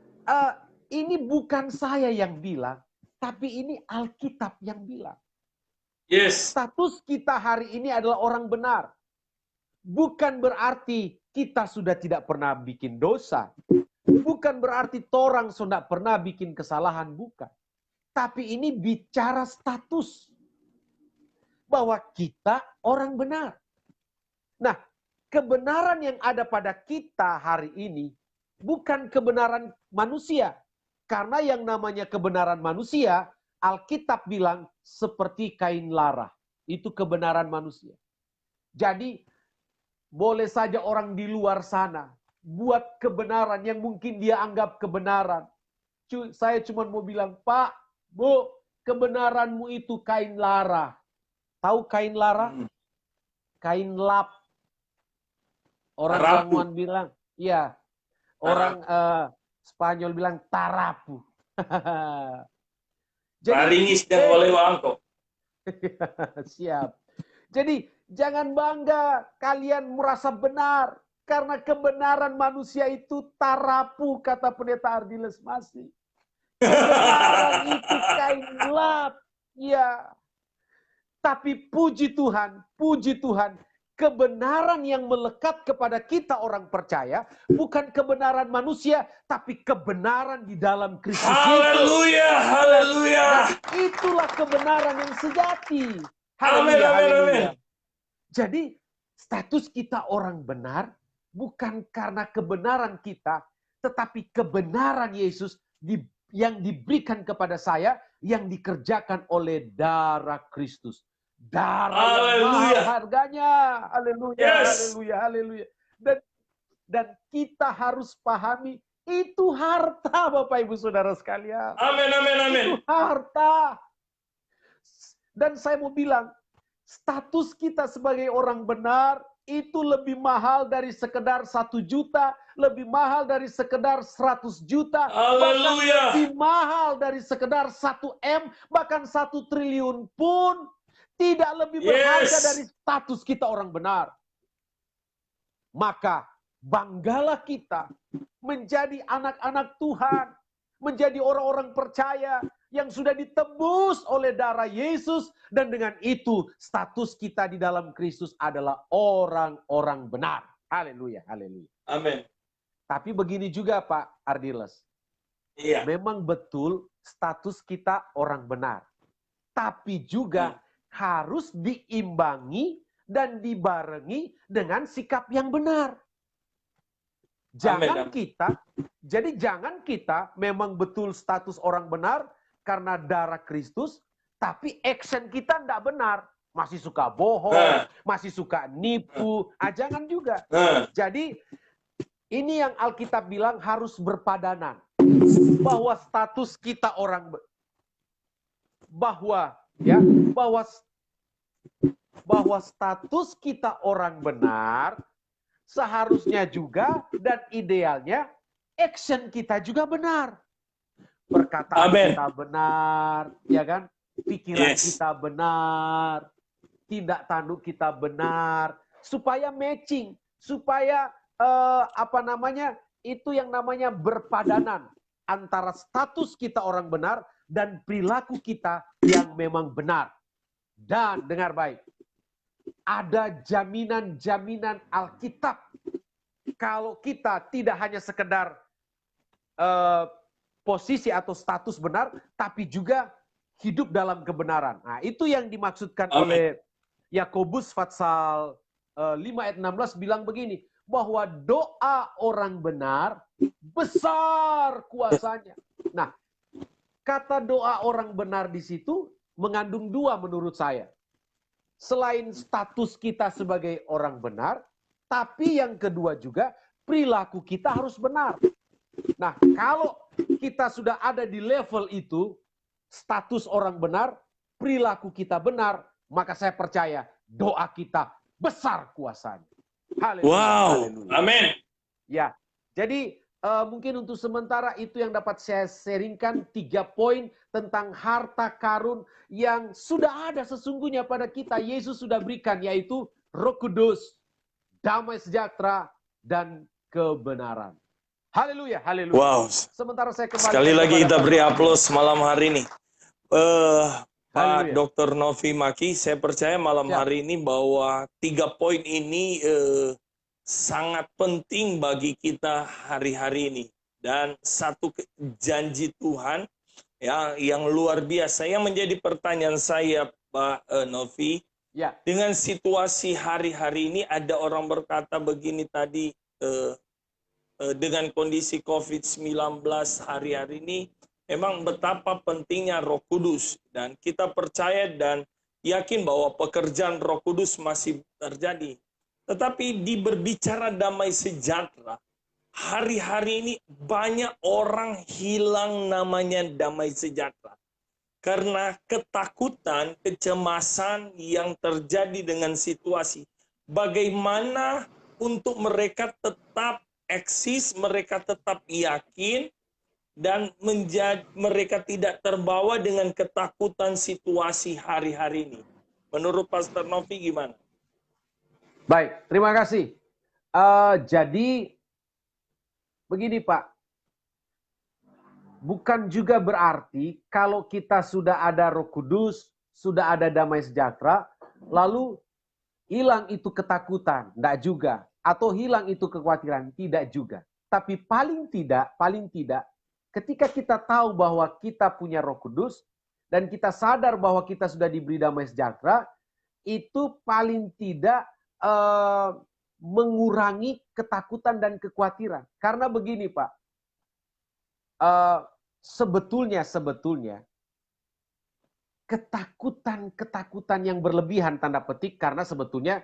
ini bukan saya yang bilang, tapi ini Alkitab yang bilang. Yes. Status kita hari ini adalah orang benar. Bukan berarti kita sudah tidak pernah bikin dosa. Bukan berarti orang sudah pernah bikin kesalahan, bukan. Tapi ini bicara status. Bahwa kita orang benar. Nah, kebenaran yang ada pada kita hari ini bukan kebenaran manusia. Karena yang namanya kebenaran manusia, Alkitab bilang seperti kain lara. Itu kebenaran manusia. Jadi, boleh saja orang di luar sana buat kebenaran yang mungkin dia anggap kebenaran. Saya cuma mau bilang, Pak, Bu, kebenaranmu itu kain lara. Tahu kain lara? Kain lap. Orang Lamuan bilang, iya. Orang Spanyol bilang tarapu. Raringis dan oleh wangko. Siap. Jadi jangan bangga kalian merasa benar. Karena kebenaran manusia itu tarapu, kata Pendeta Ardiles masih. Kebenaran itu kain lap. Ya. Tapi puji Tuhan, kebenaran yang melekat kepada kita orang percaya bukan kebenaran manusia, tapi kebenaran di dalam Kristus Yesus. Haleluya, haleluya. Itulah kebenaran yang sejati. Amin, amin, amin. Jadi status kita orang benar bukan karena kebenaran kita, tetapi kebenaran Yesus yang diberikan kepada saya, yang dikerjakan oleh darah Kristus. Darah yang mahal harganya. Haleluya, haleluya, haleluya. Dan kita harus pahami, itu harta Bapak Ibu Saudara sekalian. Amin, amin, amin. Itu harta. Dan saya mau bilang, status kita sebagai orang benar, itu lebih mahal dari sekedar 1 juta, lebih mahal dari sekedar 100 juta, bahkan lebih mahal dari sekedar 1 M, bahkan 1 triliun pun tidak lebih berharga dari status kita orang benar. Maka banggalah kita menjadi anak-anak Tuhan, menjadi orang-orang percaya yang sudah ditebus oleh darah Yesus, dan dengan itu status kita di dalam Kristus adalah orang-orang benar. Haleluya, haleluya. Amin. Tapi begini juga Pak Ardiles. Iya. Memang betul status kita orang benar. Tapi juga harus diimbangi dan dibarengi dengan sikap yang benar. Jangan kita memang betul status orang benar karena darah Kristus, tapi action kita tidak benar. Masih suka bohong, masih suka nipu, jangan juga. Jadi ini yang Alkitab bilang harus berpadanan. Bahwa status kita bahwa status kita orang benar seharusnya juga dan idealnya action kita juga benar. Perkataan kita benar, ya kan? Pikiran kita benar, tindak tanduk kita benar, supaya matching, supaya itu yang namanya berpadanan antara status kita orang benar dan perilaku kita yang memang benar. Dan dengar baik, ada jaminan-jaminan Alkitab. Kalau kita tidak hanya sekedar posisi atau status benar, tapi juga hidup dalam kebenaran. Nah, itu yang dimaksudkan oleh Yakobus pasal 5 ayat 16 bilang begini, bahwa doa orang benar besar kuasanya. Nah, kata doa orang benar di situ mengandung dua menurut saya. Selain status kita sebagai orang benar, tapi yang kedua juga perilaku kita harus benar. Nah, kalau kita sudah ada di level itu, status orang benar, perilaku kita benar, maka saya percaya doa kita besar kuasanya. Haleluya. Wow, amin. Ya, jadi mungkin untuk sementara itu yang dapat saya sharingkan 3 poin tentang harta karun yang sudah ada sesungguhnya pada kita. Yesus sudah berikan, yaitu Roh Kudus, damai sejahtera, dan kebenaran. Haleluya, haleluya. Wow. Sementara saya kembali. Sekali lagi kita beri aplaus malam hari ini. Pak Dr. Novi Maki, saya percaya malam hari ini bahwa 3 poin ini sangat penting bagi kita hari-hari ini. Dan satu janji Tuhan yang luar biasa yang menjadi pertanyaan saya, Pak Novi. Ya. Dengan situasi hari-hari ini ada orang berkata begini tadi, dengan kondisi COVID-19 hari-hari ini, memang betapa pentingnya Roh Kudus. Dan kita percaya dan yakin bahwa pekerjaan Roh Kudus masih terjadi. Tetapi di berbicara damai sejahtera, hari-hari ini banyak orang hilang namanya damai sejahtera. Karena ketakutan, kecemasan yang terjadi dengan situasi. Bagaimana untuk mereka tetap eksis, mereka tetap yakin, dan mereka tidak terbawa dengan ketakutan situasi hari-hari ini. Menurut Pastor Novi gimana? Baik, terima kasih. Jadi, begini Pak. Bukan juga berarti kalau kita sudah ada Roh Kudus, sudah ada damai sejahtera, lalu hilang itu ketakutan. Tidak juga. Atau hilang itu kekhawatiran. Tidak juga. Tapi paling tidak, ketika kita tahu bahwa kita punya Roh Kudus, dan kita sadar bahwa kita sudah diberi damai sejahtera, itu paling tidak mengurangi ketakutan dan kekhawatiran. Karena begini Pak, sebetulnya ketakutan yang berlebihan tanda petik, karena sebetulnya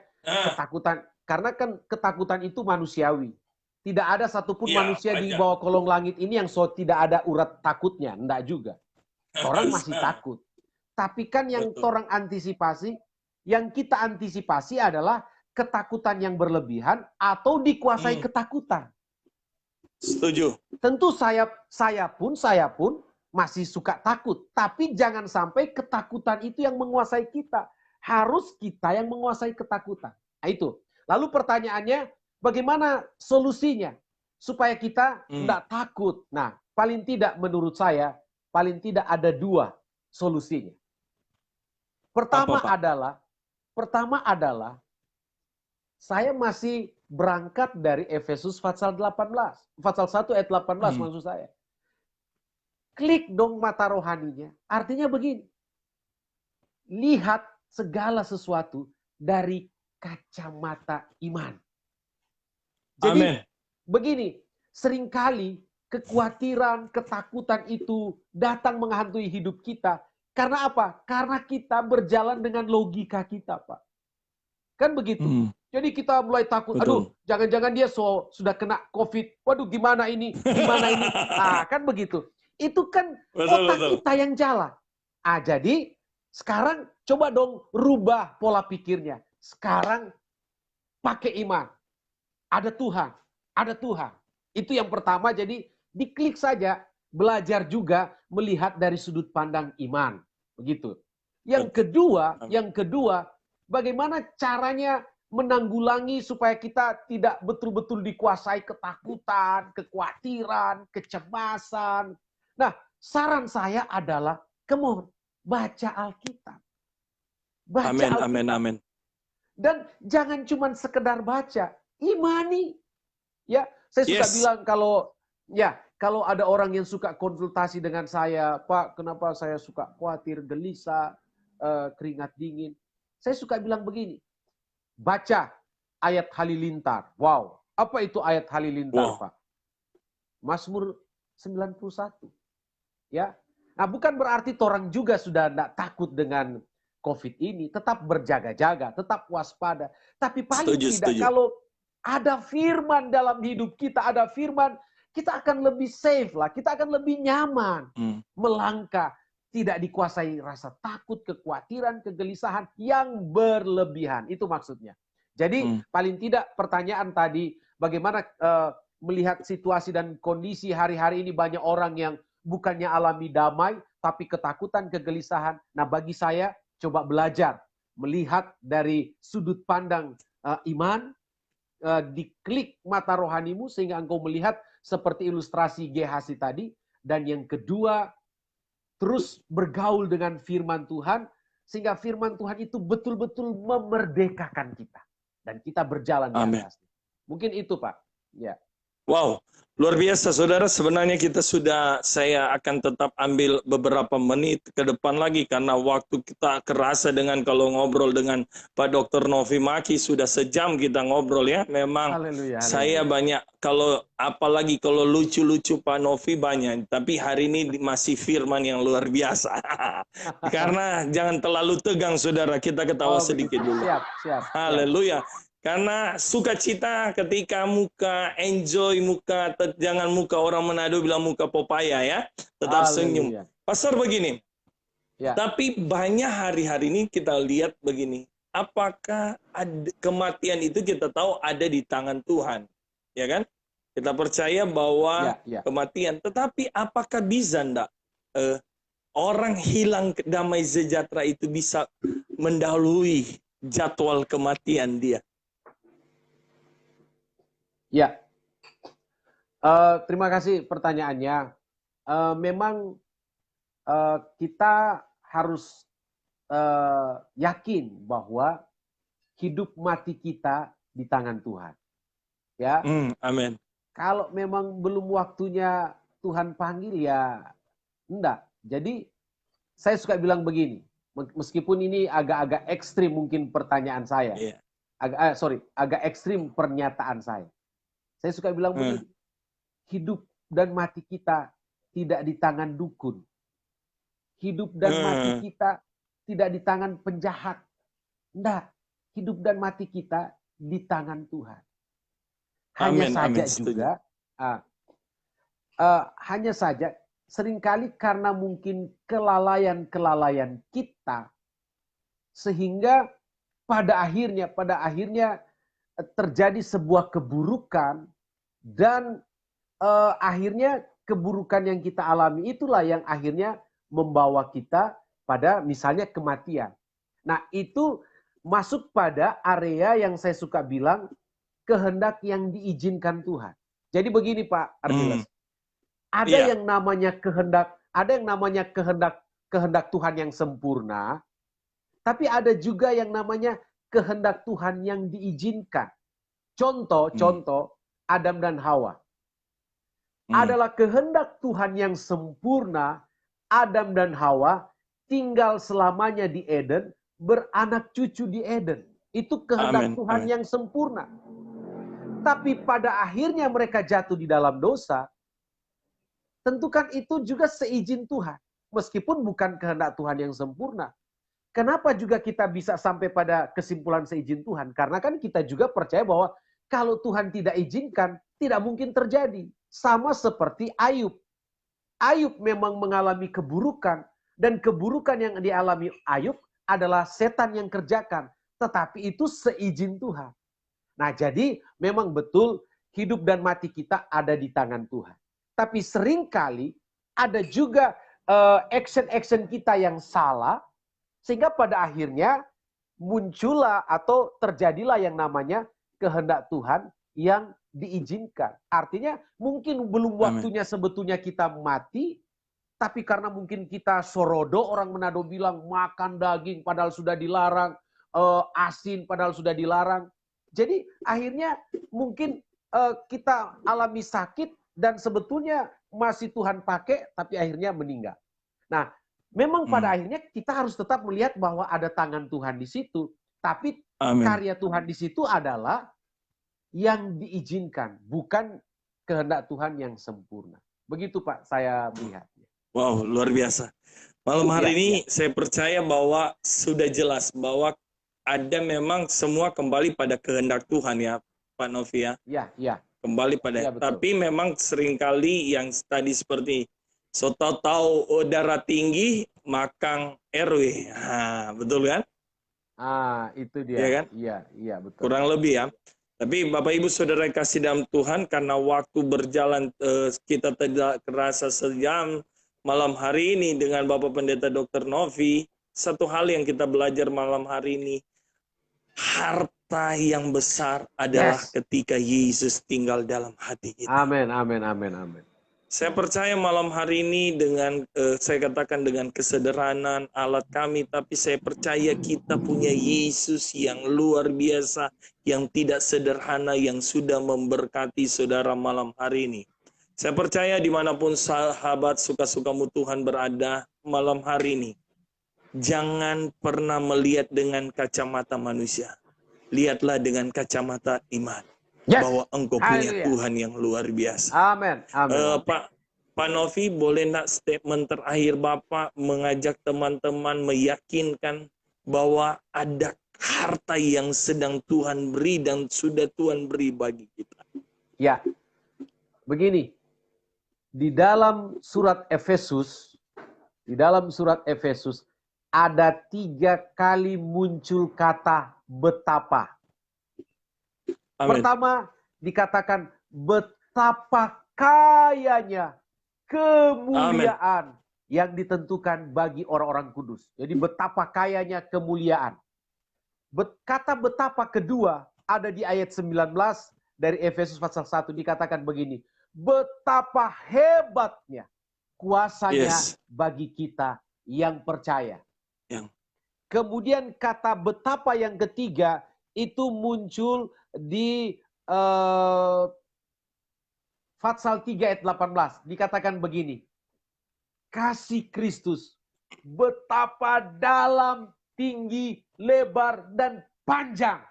karena kan ketakutan itu manusiawi. Tidak ada satupun manusia di bawah kolong langit ini yang tidak ada urat takutnya, enggak juga. Orang masih takut. Tapi kan yang orang antisipasi, yang kita antisipasi adalah ketakutan yang berlebihan atau dikuasai ketakutan. Setuju. Tentu saya pun masih suka takut, tapi jangan sampai ketakutan itu yang menguasai kita. Harus kita yang menguasai ketakutan. Nah, itu. Lalu pertanyaannya, bagaimana solusinya supaya kita tidak takut? Nah, paling tidak menurut saya, paling tidak ada 2 solusinya. Pertama adalah saya masih berangkat dari Efesus pasal 18. Pasal 1 ayat 18 maksud saya. Klik dong mata rohaninya. Artinya begini. Lihat segala sesuatu dari kacamata iman. Jadi Amin. begini, seringkali kekhawatiran, ketakutan itu datang menghantui hidup kita. Karena apa? Karena kita berjalan dengan logika kita, Pak. Kan begitu. Jadi kita mulai takut, aduh, jangan-jangan dia sudah kena COVID. Waduh, gimana ini? Gimana ini? Kan begitu. Itu kan otak kita yang jalan. Jadi sekarang coba dong rubah pola pikirnya. Sekarang pakai iman. Ada Tuhan. Ada Tuhan. Itu yang pertama, jadi diklik saja. Belajar juga melihat dari sudut pandang iman. Begitu. Yang kedua, bagaimana caranya menanggulangi supaya kita tidak betul-betul dikuasai ketakutan, kekhawatiran, kecemasan. Nah, saran saya adalah, come on, baca Alkitab. Baca Alkitab. Amin. Dan jangan cuma sekedar baca, imani. Ya, saya suka bilang kalau ada orang yang suka konsultasi dengan saya, Pak, kenapa saya suka khawatir, gelisah, keringat dingin. Saya suka bilang begini, baca ayat halilintar. Wow, apa itu ayat halilintar, Pak? Mazmur 91. Ya, nah bukan berarti orang juga sudah tidak takut dengan COVID ini, tetap berjaga-jaga, tetap waspada. Tapi paling tidak kalau ada firman dalam hidup kita, ada firman, kita akan lebih safe lah, kita akan lebih nyaman melangkah, tidak dikuasai rasa takut, kekhawatiran, kegelisahan yang berlebihan. Itu maksudnya. Jadi paling tidak pertanyaan tadi, bagaimana melihat situasi dan kondisi hari-hari ini banyak orang yang bukannya alami damai, tapi ketakutan, kegelisahan. Nah bagi saya, coba belajar melihat dari sudut pandang iman, diklik mata rohanimu sehingga engkau melihat seperti ilustrasi GHC tadi. Dan yang kedua, terus bergaul dengan firman Tuhan sehingga firman Tuhan itu betul-betul memerdekakan kita dan kita berjalan di atasnya. Mungkin itu, Pak. Ya. Wow, luar biasa saudara. Sebenarnya saya akan tetap ambil beberapa menit ke depan lagi karena waktu kita kerasa dengan kalau ngobrol dengan Pak Dr. Novi Maki sudah sejam kita ngobrol ya. Memang saya banyak apalagi kalau lucu-lucu Pak Novi banyak, tapi hari ini masih firman yang luar biasa. Karena jangan terlalu tegang saudara, kita ketawa sedikit dulu. Siap. Haleluya. Karena sukacita ketika jangan muka orang Manado bilang muka Popaya ya, tetap senyum. Pastor begini, tapi banyak hari-hari ini kita lihat begini, apakah kematian itu kita tahu ada di tangan Tuhan, ya kan? Kita percaya bahwa kematian, tetapi apakah bisa enggak orang hilang damai sejahtera itu bisa mendahului jadwal kematian dia? Ya, terima kasih pertanyaannya. Memang kita harus yakin bahwa hidup mati kita di tangan Tuhan. Ya, amin. Kalau memang belum waktunya Tuhan panggil ya enggak. Jadi saya suka bilang begini, meskipun ini agak-agak ekstrim mungkin pertanyaan saya, agak ekstrim pernyataan saya. Saya suka bilang begini, hidup dan mati kita tidak di tangan dukun. Hidup dan mati kita tidak di tangan penjahat. Enggak, hidup dan mati kita di tangan Tuhan. Hanya saja seringkali karena mungkin kelalaian kita, sehingga pada akhirnya terjadi sebuah keburukan dan akhirnya keburukan yang kita alami itulah yang akhirnya membawa kita pada misalnya kematian. Nah, itu masuk pada area yang saya suka bilang kehendak yang diizinkan Tuhan. Jadi begini Pak Ardiles, ada yang namanya kehendak Tuhan yang sempurna, tapi ada juga yang namanya kehendak Tuhan yang diizinkan. contoh Adam dan Hawa. Adalah kehendak Tuhan yang sempurna, Adam dan Hawa tinggal selamanya di Eden, beranak cucu di Eden. Itu kehendak Tuhan yang sempurna. Tapi pada akhirnya mereka jatuh di dalam dosa, tentukan itu juga seizin Tuhan. Meskipun bukan kehendak Tuhan yang sempurna. Kenapa juga kita bisa sampai pada kesimpulan seizin Tuhan? Karena kan kita juga percaya bahwa kalau Tuhan tidak izinkan, tidak mungkin terjadi. Sama seperti Ayub. Ayub memang mengalami keburukan. Dan keburukan yang dialami Ayub adalah setan yang kerjakan. Tetapi itu seizin Tuhan. Nah, jadi memang betul hidup dan mati kita ada di tangan Tuhan. Tapi seringkali ada juga action-action kita yang salah, sehingga pada akhirnya muncullah atau terjadilah yang namanya kehendak Tuhan yang diizinkan. Artinya mungkin belum waktunya sebetulnya kita mati, tapi karena mungkin kita sorodo, orang Manado bilang makan daging padahal sudah dilarang, asin padahal sudah dilarang. Jadi akhirnya mungkin kita alami sakit dan sebetulnya masih Tuhan pakai, tapi akhirnya meninggal. Nah, memang pada akhirnya kita harus tetap melihat bahwa ada tangan Tuhan di situ. Tapi karya Tuhan di situ adalah yang diizinkan, bukan kehendak Tuhan yang sempurna. Begitu Pak, saya melihatnya. Wow, luar biasa. Malam hari ini saya percaya bahwa sudah jelas bahwa ada memang semua kembali pada kehendak Tuhan ya, Pak Novi ya. Iya. Kembali pada. Ya, tapi memang seringkali yang tadi seperti so tahu darah tinggi makan RW. Nah, betul kan? Itu dia. Ya kan? Iya, betul. Kurang lebih ya. Tapi Bapak Ibu Saudara yang kasih dalam Tuhan, karena waktu berjalan kita tidak kerasa sejam malam hari ini dengan Bapak Pendeta Dr. Novi, satu hal yang kita belajar malam hari ini, harta yang besar adalah ketika Yesus tinggal dalam hati kita. Amin. Saya percaya malam hari ini dengan, saya katakan dengan kesederhanaan alat kami, tapi saya percaya kita punya Yesus yang luar biasa, yang tidak sederhana, yang sudah memberkati saudara malam hari ini. Saya percaya dimanapun sahabat suka-sukamu Tuhan berada malam hari ini, jangan pernah melihat dengan kacamata manusia. Lihatlah dengan kacamata iman. Bahwa engkau punya Tuhan yang luar biasa. Amin. Pak Novi, boleh nak statement terakhir Bapak mengajak teman-teman meyakinkan bahwa ada harta yang sedang Tuhan beri dan sudah Tuhan beri bagi kita. Ya, begini. Di dalam surat Efesus ada 3 kali muncul kata betapa. Amin. Pertama dikatakan betapa kayanya kemuliaan yang ditentukan bagi orang-orang kudus. Jadi betapa kayanya kemuliaan. Kata betapa kedua ada di ayat 19 dari Efesus pasal 1 dikatakan begini. Betapa hebatnya kuasanya bagi kita yang percaya. Kemudian kata betapa yang ketiga itu muncul di Fatsal 3 ayat 18. Dikatakan begini. Kasih Kristus betapa dalam, tinggi, lebar, dan panjang.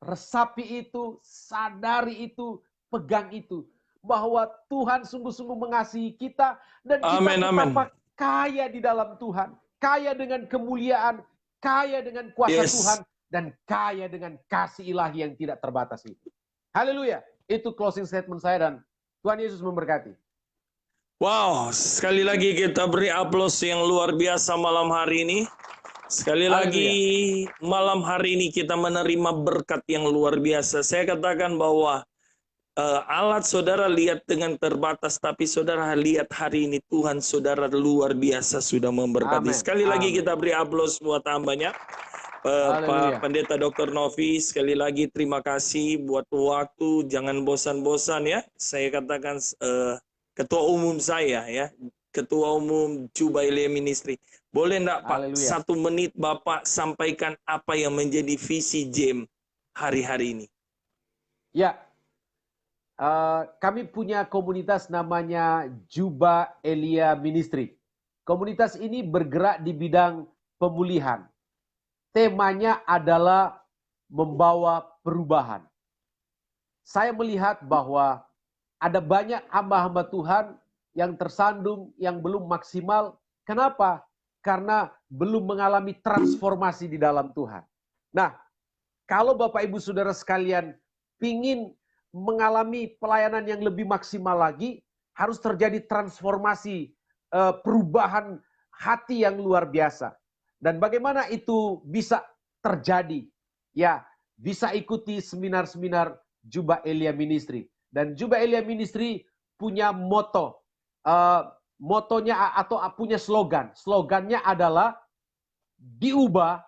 Resapi itu, sadari itu, pegang itu. Bahwa Tuhan sungguh-sungguh mengasihi kita. Dan kita betapa kaya di dalam Tuhan. Kaya dengan kemuliaan, kaya dengan kuasa Tuhan. Dan kaya dengan kasih ilahi yang tidak terbatas itu. Haleluya. Itu closing statement saya dan Tuhan Yesus memberkati. Wow, sekali lagi kita beri aplaus yang luar biasa malam hari ini. Sekali lagi malam hari ini kita menerima berkat yang luar biasa. Saya katakan bahwa alat saudara lihat dengan terbatas, tapi saudara lihat hari ini Tuhan saudara luar biasa sudah memberkati. Sekali lagi kita beri aplaus buat hambanya. Pak Pendeta Dr. Novi, sekali lagi terima kasih buat waktu, jangan bosan-bosan ya. Saya katakan ketua umum saya ya, ketua umum Jubilee Ministry. Boleh enggak Pak, 1 menit Bapak sampaikan apa yang menjadi visi JEM hari-hari ini? Ya, kami punya komunitas namanya Juba Elia Ministry. Komunitas ini bergerak di bidang pemulihan. Temanya adalah membawa perubahan. Saya melihat bahwa ada banyak hamba-hamba Tuhan yang tersandung, yang belum maksimal. Kenapa? Karena belum mengalami transformasi di dalam Tuhan. Nah, kalau Bapak Ibu Saudara sekalian ingin mengalami pelayanan yang lebih maksimal lagi, harus terjadi transformasi, perubahan hati yang luar biasa. Dan bagaimana itu bisa terjadi? Ya, bisa ikuti seminar-seminar Juba Elia Ministry. Dan Juba Elia Ministry punya moto. Motonya atau punya slogan. Slogannya adalah diubah,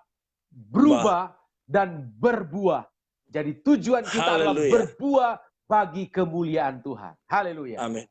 berubah, dan berbuah. Jadi tujuan kita adalah berbuah bagi kemuliaan Tuhan. Haleluya. Amin.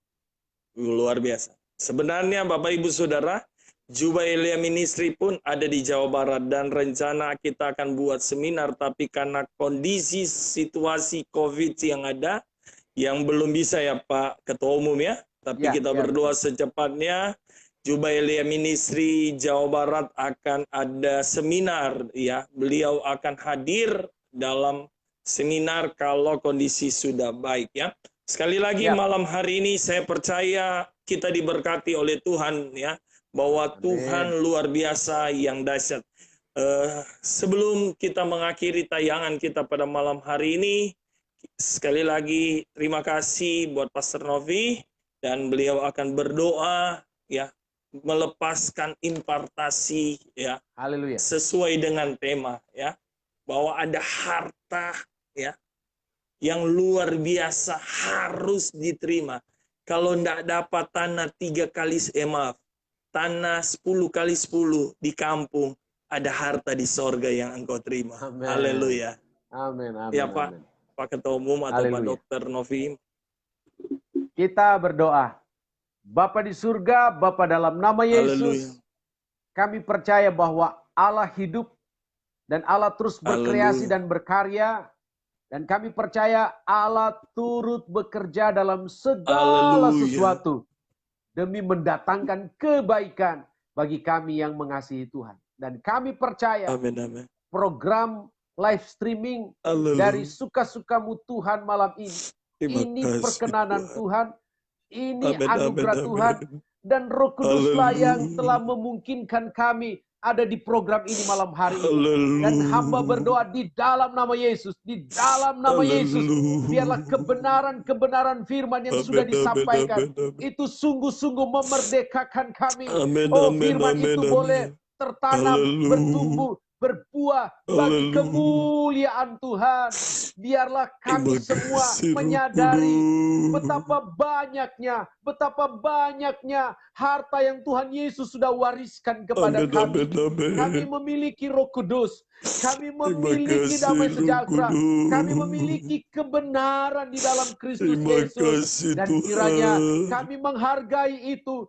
Luar biasa. Sebenarnya Bapak Ibu Saudara, Juba Elia Ministry pun ada di Jawa Barat dan rencana kita akan buat seminar, tapi karena kondisi situasi COVID yang ada, yang belum bisa ya Pak Ketua Umum ya, tapi kita berdoa secepatnya. Juba Elia Ministry Jawa Barat akan ada seminar ya, beliau akan hadir dalam seminar kalau kondisi sudah baik ya. Sekali lagi malam hari ini saya percaya kita diberkati oleh Tuhan ya, bahwa Tuhan luar biasa yang dahsyat. Sebelum kita mengakhiri tayangan kita pada malam hari ini, sekali lagi terima kasih buat Pastor Novi, dan beliau akan berdoa ya, melepaskan impartasi ya. Haleluya. Sesuai dengan tema ya, bahwa ada harta ya yang luar biasa harus diterima. Kalau tidak dapat tanah 3 kali, tanah 10 kali 10 di kampung, ada harta di sorga yang engkau terima. Haleluya. Amin. Ya Pak, amin. Pak Ketua Umum atau Pak Dokter Novi. Kita berdoa. Bapa di surga, Bapa dalam nama Yesus, kami percaya bahwa Allah hidup dan Allah terus berkreasi dan berkarya. Dan kami percaya Allah turut bekerja dalam segala sesuatu demi mendatangkan kebaikan bagi kami yang mengasihi Tuhan. Dan kami percaya program live streaming dari Suka-Sukamu Tuhan malam ini perkenanan Tuhan, ini anugerah Tuhan, dan Roh Kuduslah yang telah memungkinkan kami ada di program ini malam hari ini. Dan hamba berdoa di dalam nama Yesus, di dalam nama Yesus, biarlah kebenaran-kebenaran firman yang sudah disampaikan itu sungguh-sungguh memerdekakan kami. Oh, firman itu boleh tertanam, bertumbuh, berbuah bagi kemuliaan Tuhan. Biarlah kami semua menyadari betapa banyaknya harta yang Tuhan Yesus sudah wariskan kepada kami. Kami memiliki Roh Kudus, kami memiliki damai sejahtera, kami memiliki kebenaran di dalam Kristus Yesus. Dan kiranya kami menghargai itu,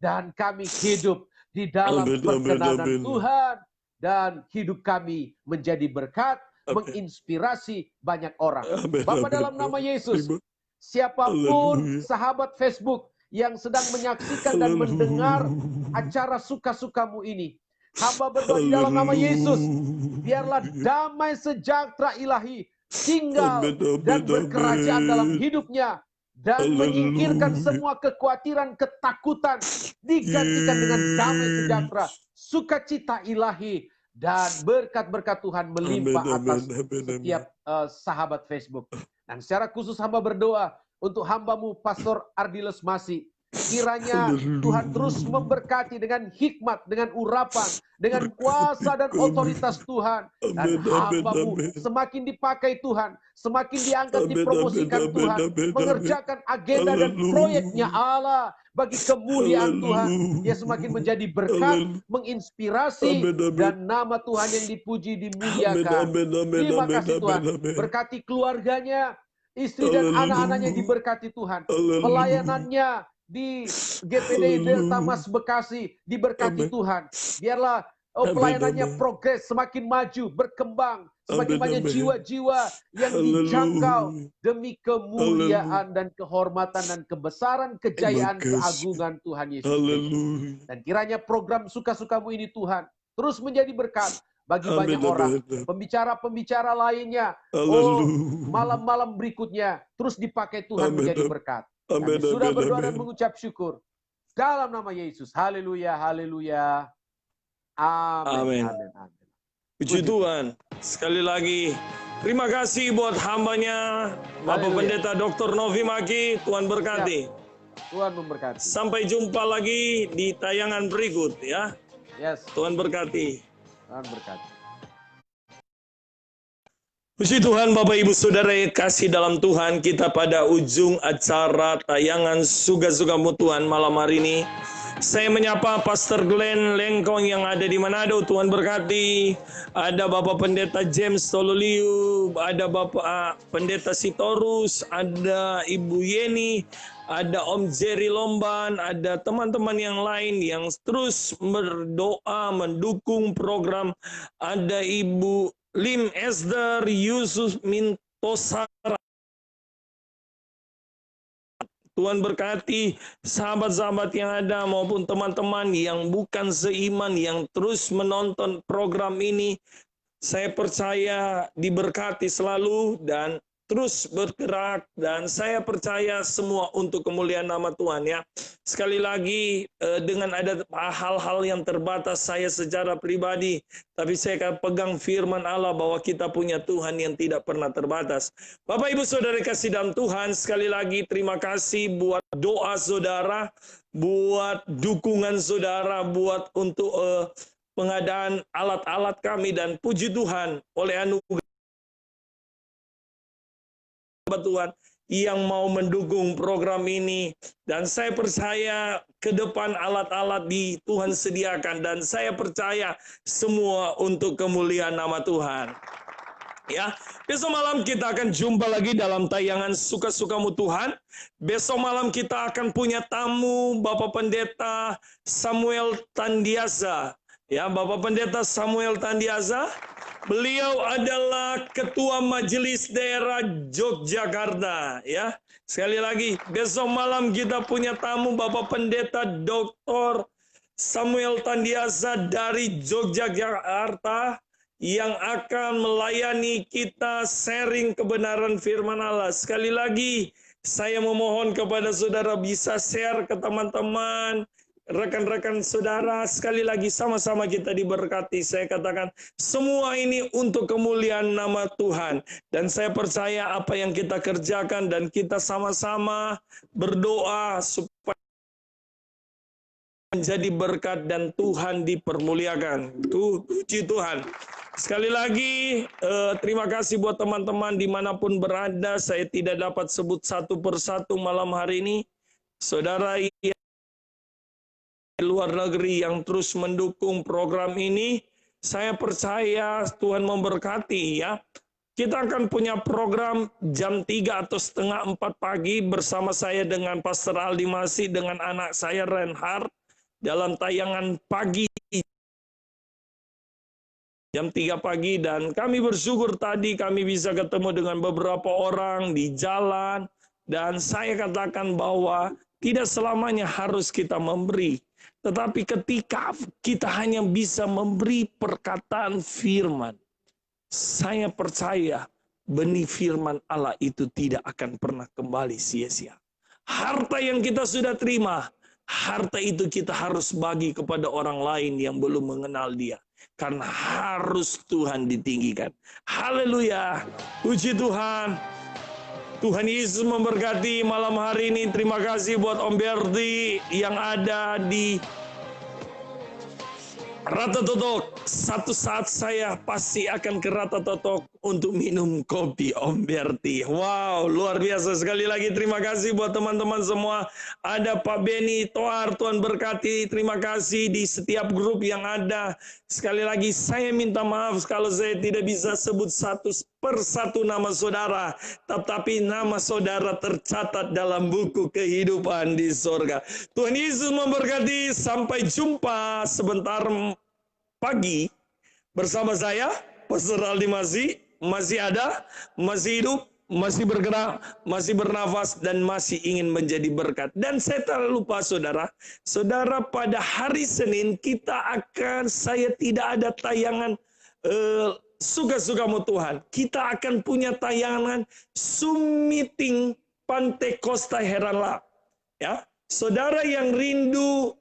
dan kami hidup di dalam perkenanan Tuhan, dan hidup kami menjadi berkat, menginspirasi banyak orang. Bapa dalam nama Yesus, siapapun sahabat Facebook yang sedang menyaksikan dan mendengar acara Suka-Sukamu ini, hamba berdoa di dalam nama Yesus, biarlah damai sejahtera ilahi tinggal dan berkerajaan dalam hidupnya, dan menyingkirkan semua kekhawatiran, ketakutan, digantikan dengan damai sejahtera, sukacita ilahi, dan berkat-berkat Tuhan melimpah atas setiap sahabat Facebook. Dan secara khusus hamba berdoa untuk hambamu Pastor Ardiles Masih. Kiranya Tuhan terus memberkati dengan hikmat, dengan urapan, dengan kuasa dan otoritas Tuhan. Dan hambamu semakin dipakai Tuhan, semakin diangkat, dipromosikan Tuhan, mengerjakan agenda dan proyeknya Allah bagi kemuliaan Tuhan. Dia semakin menjadi berkat, menginspirasi, dan nama Tuhan yang dipuji, dimuliakan. Terima kasih Tuhan. Berkati keluarganya, istri dan anak-anaknya diberkati Tuhan. Pelayanannya di GPD Delta Mas Bekasi diberkati Tuhan. Biarlah pelayanannya progres, semakin maju, berkembang, semakin banyak jiwa-jiwa yang dijangkau demi kemuliaan dan kehormatan dan kebesaran, kejayaan, keagungan Tuhan Yesus Kristus. Dan kiranya program Suka-Sukamu ini Tuhan terus menjadi berkat bagi banyak orang. Pembicara-pembicara lainnya, malam-malam berikutnya terus dipakai Tuhan menjadi berkat. Kami sudah berdoa dan mengucap syukur dalam nama Yesus. Haleluya, haleluya. Amin. Amin. Amin. Puji Tuhan. Sekali lagi, terima kasih buat hambanya, Bapak Pendeta Dr. Novi Maki. Tuhan berkati. Tuhan memberkati. Sampai jumpa lagi di tayangan berikut ya. Yes. Tuhan berkati. Tuhan berkati. Puji Tuhan, Bapak Ibu Saudara yang kasih dalam Tuhan, kita pada ujung acara tayangan Suka-Sukamu Tuhan malam hari ini. Saya menyapa Pastor Glenn Lengkong yang ada di Manado. Tuhan berkati. Ada Bapak Pendeta James Tololiu, ada Bapak Pendeta Sitorus, ada Ibu Yeni, ada Om Jerry Lomban, ada teman-teman yang lain yang terus berdoa mendukung program. Ada Ibu Lim Esther Yusuf Mintosara. Tuhan berkati sahabat-sahabat yang ada maupun teman-teman yang bukan seiman yang terus menonton program ini. Saya percaya diberkati selalu dan terus bergerak, dan saya percaya semua untuk kemuliaan nama Tuhan ya. Sekali lagi dengan ada hal-hal yang terbatas saya secara pribadi, tapi saya akan pegang firman Allah bahwa kita punya Tuhan yang tidak pernah terbatas. Bapak Ibu Saudara kasih dalam Tuhan, sekali lagi terima kasih buat doa saudara, buat dukungan saudara, buat untuk pengadaan alat-alat kami, dan puji Tuhan oleh anugerah Tuhan yang mau mendukung program ini, dan saya percaya ke depan alat-alat di Tuhan sediakan, dan saya percaya semua untuk kemuliaan nama Tuhan. Ya, besok malam kita akan jumpa lagi dalam tayangan Suka-Sukamu Tuhan. Besok malam kita akan punya tamu Bapak Pendeta Samuel Tandiasa. Ya, Bapak Pendeta Samuel Tandiasa. Beliau adalah Ketua Majelis Daerah Yogyakarta, ya. Sekali lagi, besok malam kita punya tamu Bapak Pendeta Dr. Samuel Tandiasa dari Yogyakarta yang akan melayani kita sharing kebenaran firman Allah. Sekali lagi, saya memohon kepada saudara bisa share ke teman-teman, rekan-rekan saudara. Sekali lagi sama-sama kita diberkati. Saya katakan semua ini untuk kemuliaan nama Tuhan, dan saya percaya apa yang kita kerjakan dan kita sama-sama berdoa supaya menjadi berkat dan Tuhan dipermuliakan. Puji Tuhan. Sekali lagi terima kasih buat teman-teman dimanapun berada. Saya tidak dapat sebut satu persatu malam hari ini. Saudara yang luar negeri yang terus mendukung program ini, saya percaya Tuhan memberkati ya. Kita akan punya program jam 3 atau setengah 4 pagi bersama saya dengan Pastor Aldi Masih dengan anak saya Reinhard dalam tayangan pagi jam 3 pagi, dan kami bersyukur tadi kami bisa ketemu dengan beberapa orang di jalan, dan saya katakan bahwa tidak selamanya harus kita memberi. Tetapi ketika kita hanya bisa memberi perkataan firman, saya percaya benih firman Allah itu tidak akan pernah kembali sia-sia. Harta yang kita sudah terima, harta itu kita harus bagi kepada orang lain yang belum mengenal Dia. Karena harus Tuhan ditinggikan. Haleluya. Puji Tuhan. Tuhan Yesus memberkati malam hari ini. Terima kasih buat Om Berti yang ada di Rata Totok. Satu saat saya pasti akan ke Rata Totok untuk minum kopi Om Berti. Wow, luar biasa sekali lagi. Terima kasih buat teman-teman semua. Ada Pak Beni Toar, Tuhan berkati. Terima kasih di setiap grup yang ada. Sekali lagi saya minta maaf kalau saya tidak bisa sebut satu persatu nama saudara, tetapi nama saudara tercatat dalam buku kehidupan di surga. Tuhan Yesus memberkati. Sampai jumpa sebentar pagi bersama saya, Pastor Aldi masih ada, masih hidup, masih bergerak, masih bernafas, dan masih ingin menjadi berkat. Dan saya tak lupa saudara, pada hari Senin saya tidak ada tayangan suka-sukamu Tuhan. Kita akan punya tayangan Zoom meeting Pantekosta Heranlah. Ya, saudara yang rindu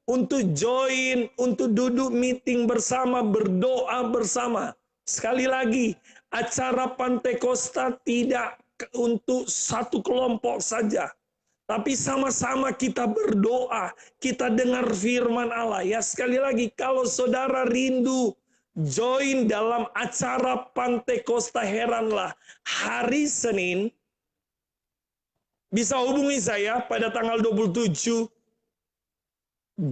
untuk join, untuk duduk meeting bersama, berdoa bersama. Sekali lagi, acara Pantekosta tidak untuk satu kelompok saja. Tapi sama-sama kita berdoa, kita dengar firman Allah. Ya, sekali lagi, kalau saudara rindu join dalam acara Pantekosta Heranlah hari Senin, bisa hubungi saya pada tanggal 27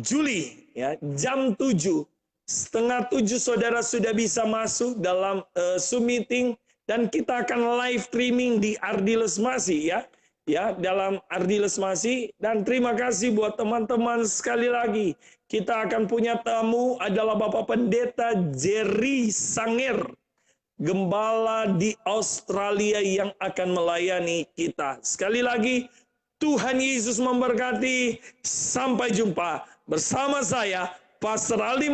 Juli, ya, jam 7. Setengah 7 saudara sudah bisa masuk dalam Zoom meeting, dan kita akan live streaming di Ardiles Masih, ya, dalam Ardiles Masih. Dan terima kasih buat teman-teman, sekali lagi kita akan punya tamu adalah Bapak Pendeta Jerry Sanger, gembala di Australia yang akan melayani kita. Sekali lagi, Tuhan Yesus memberkati. Sampai jumpa bersama saya, Pastor Aldi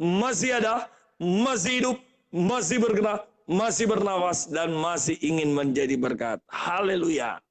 masih ada, masih hidup, masih bergerak, masih bernafas, dan masih ingin menjadi berkat. Haleluya.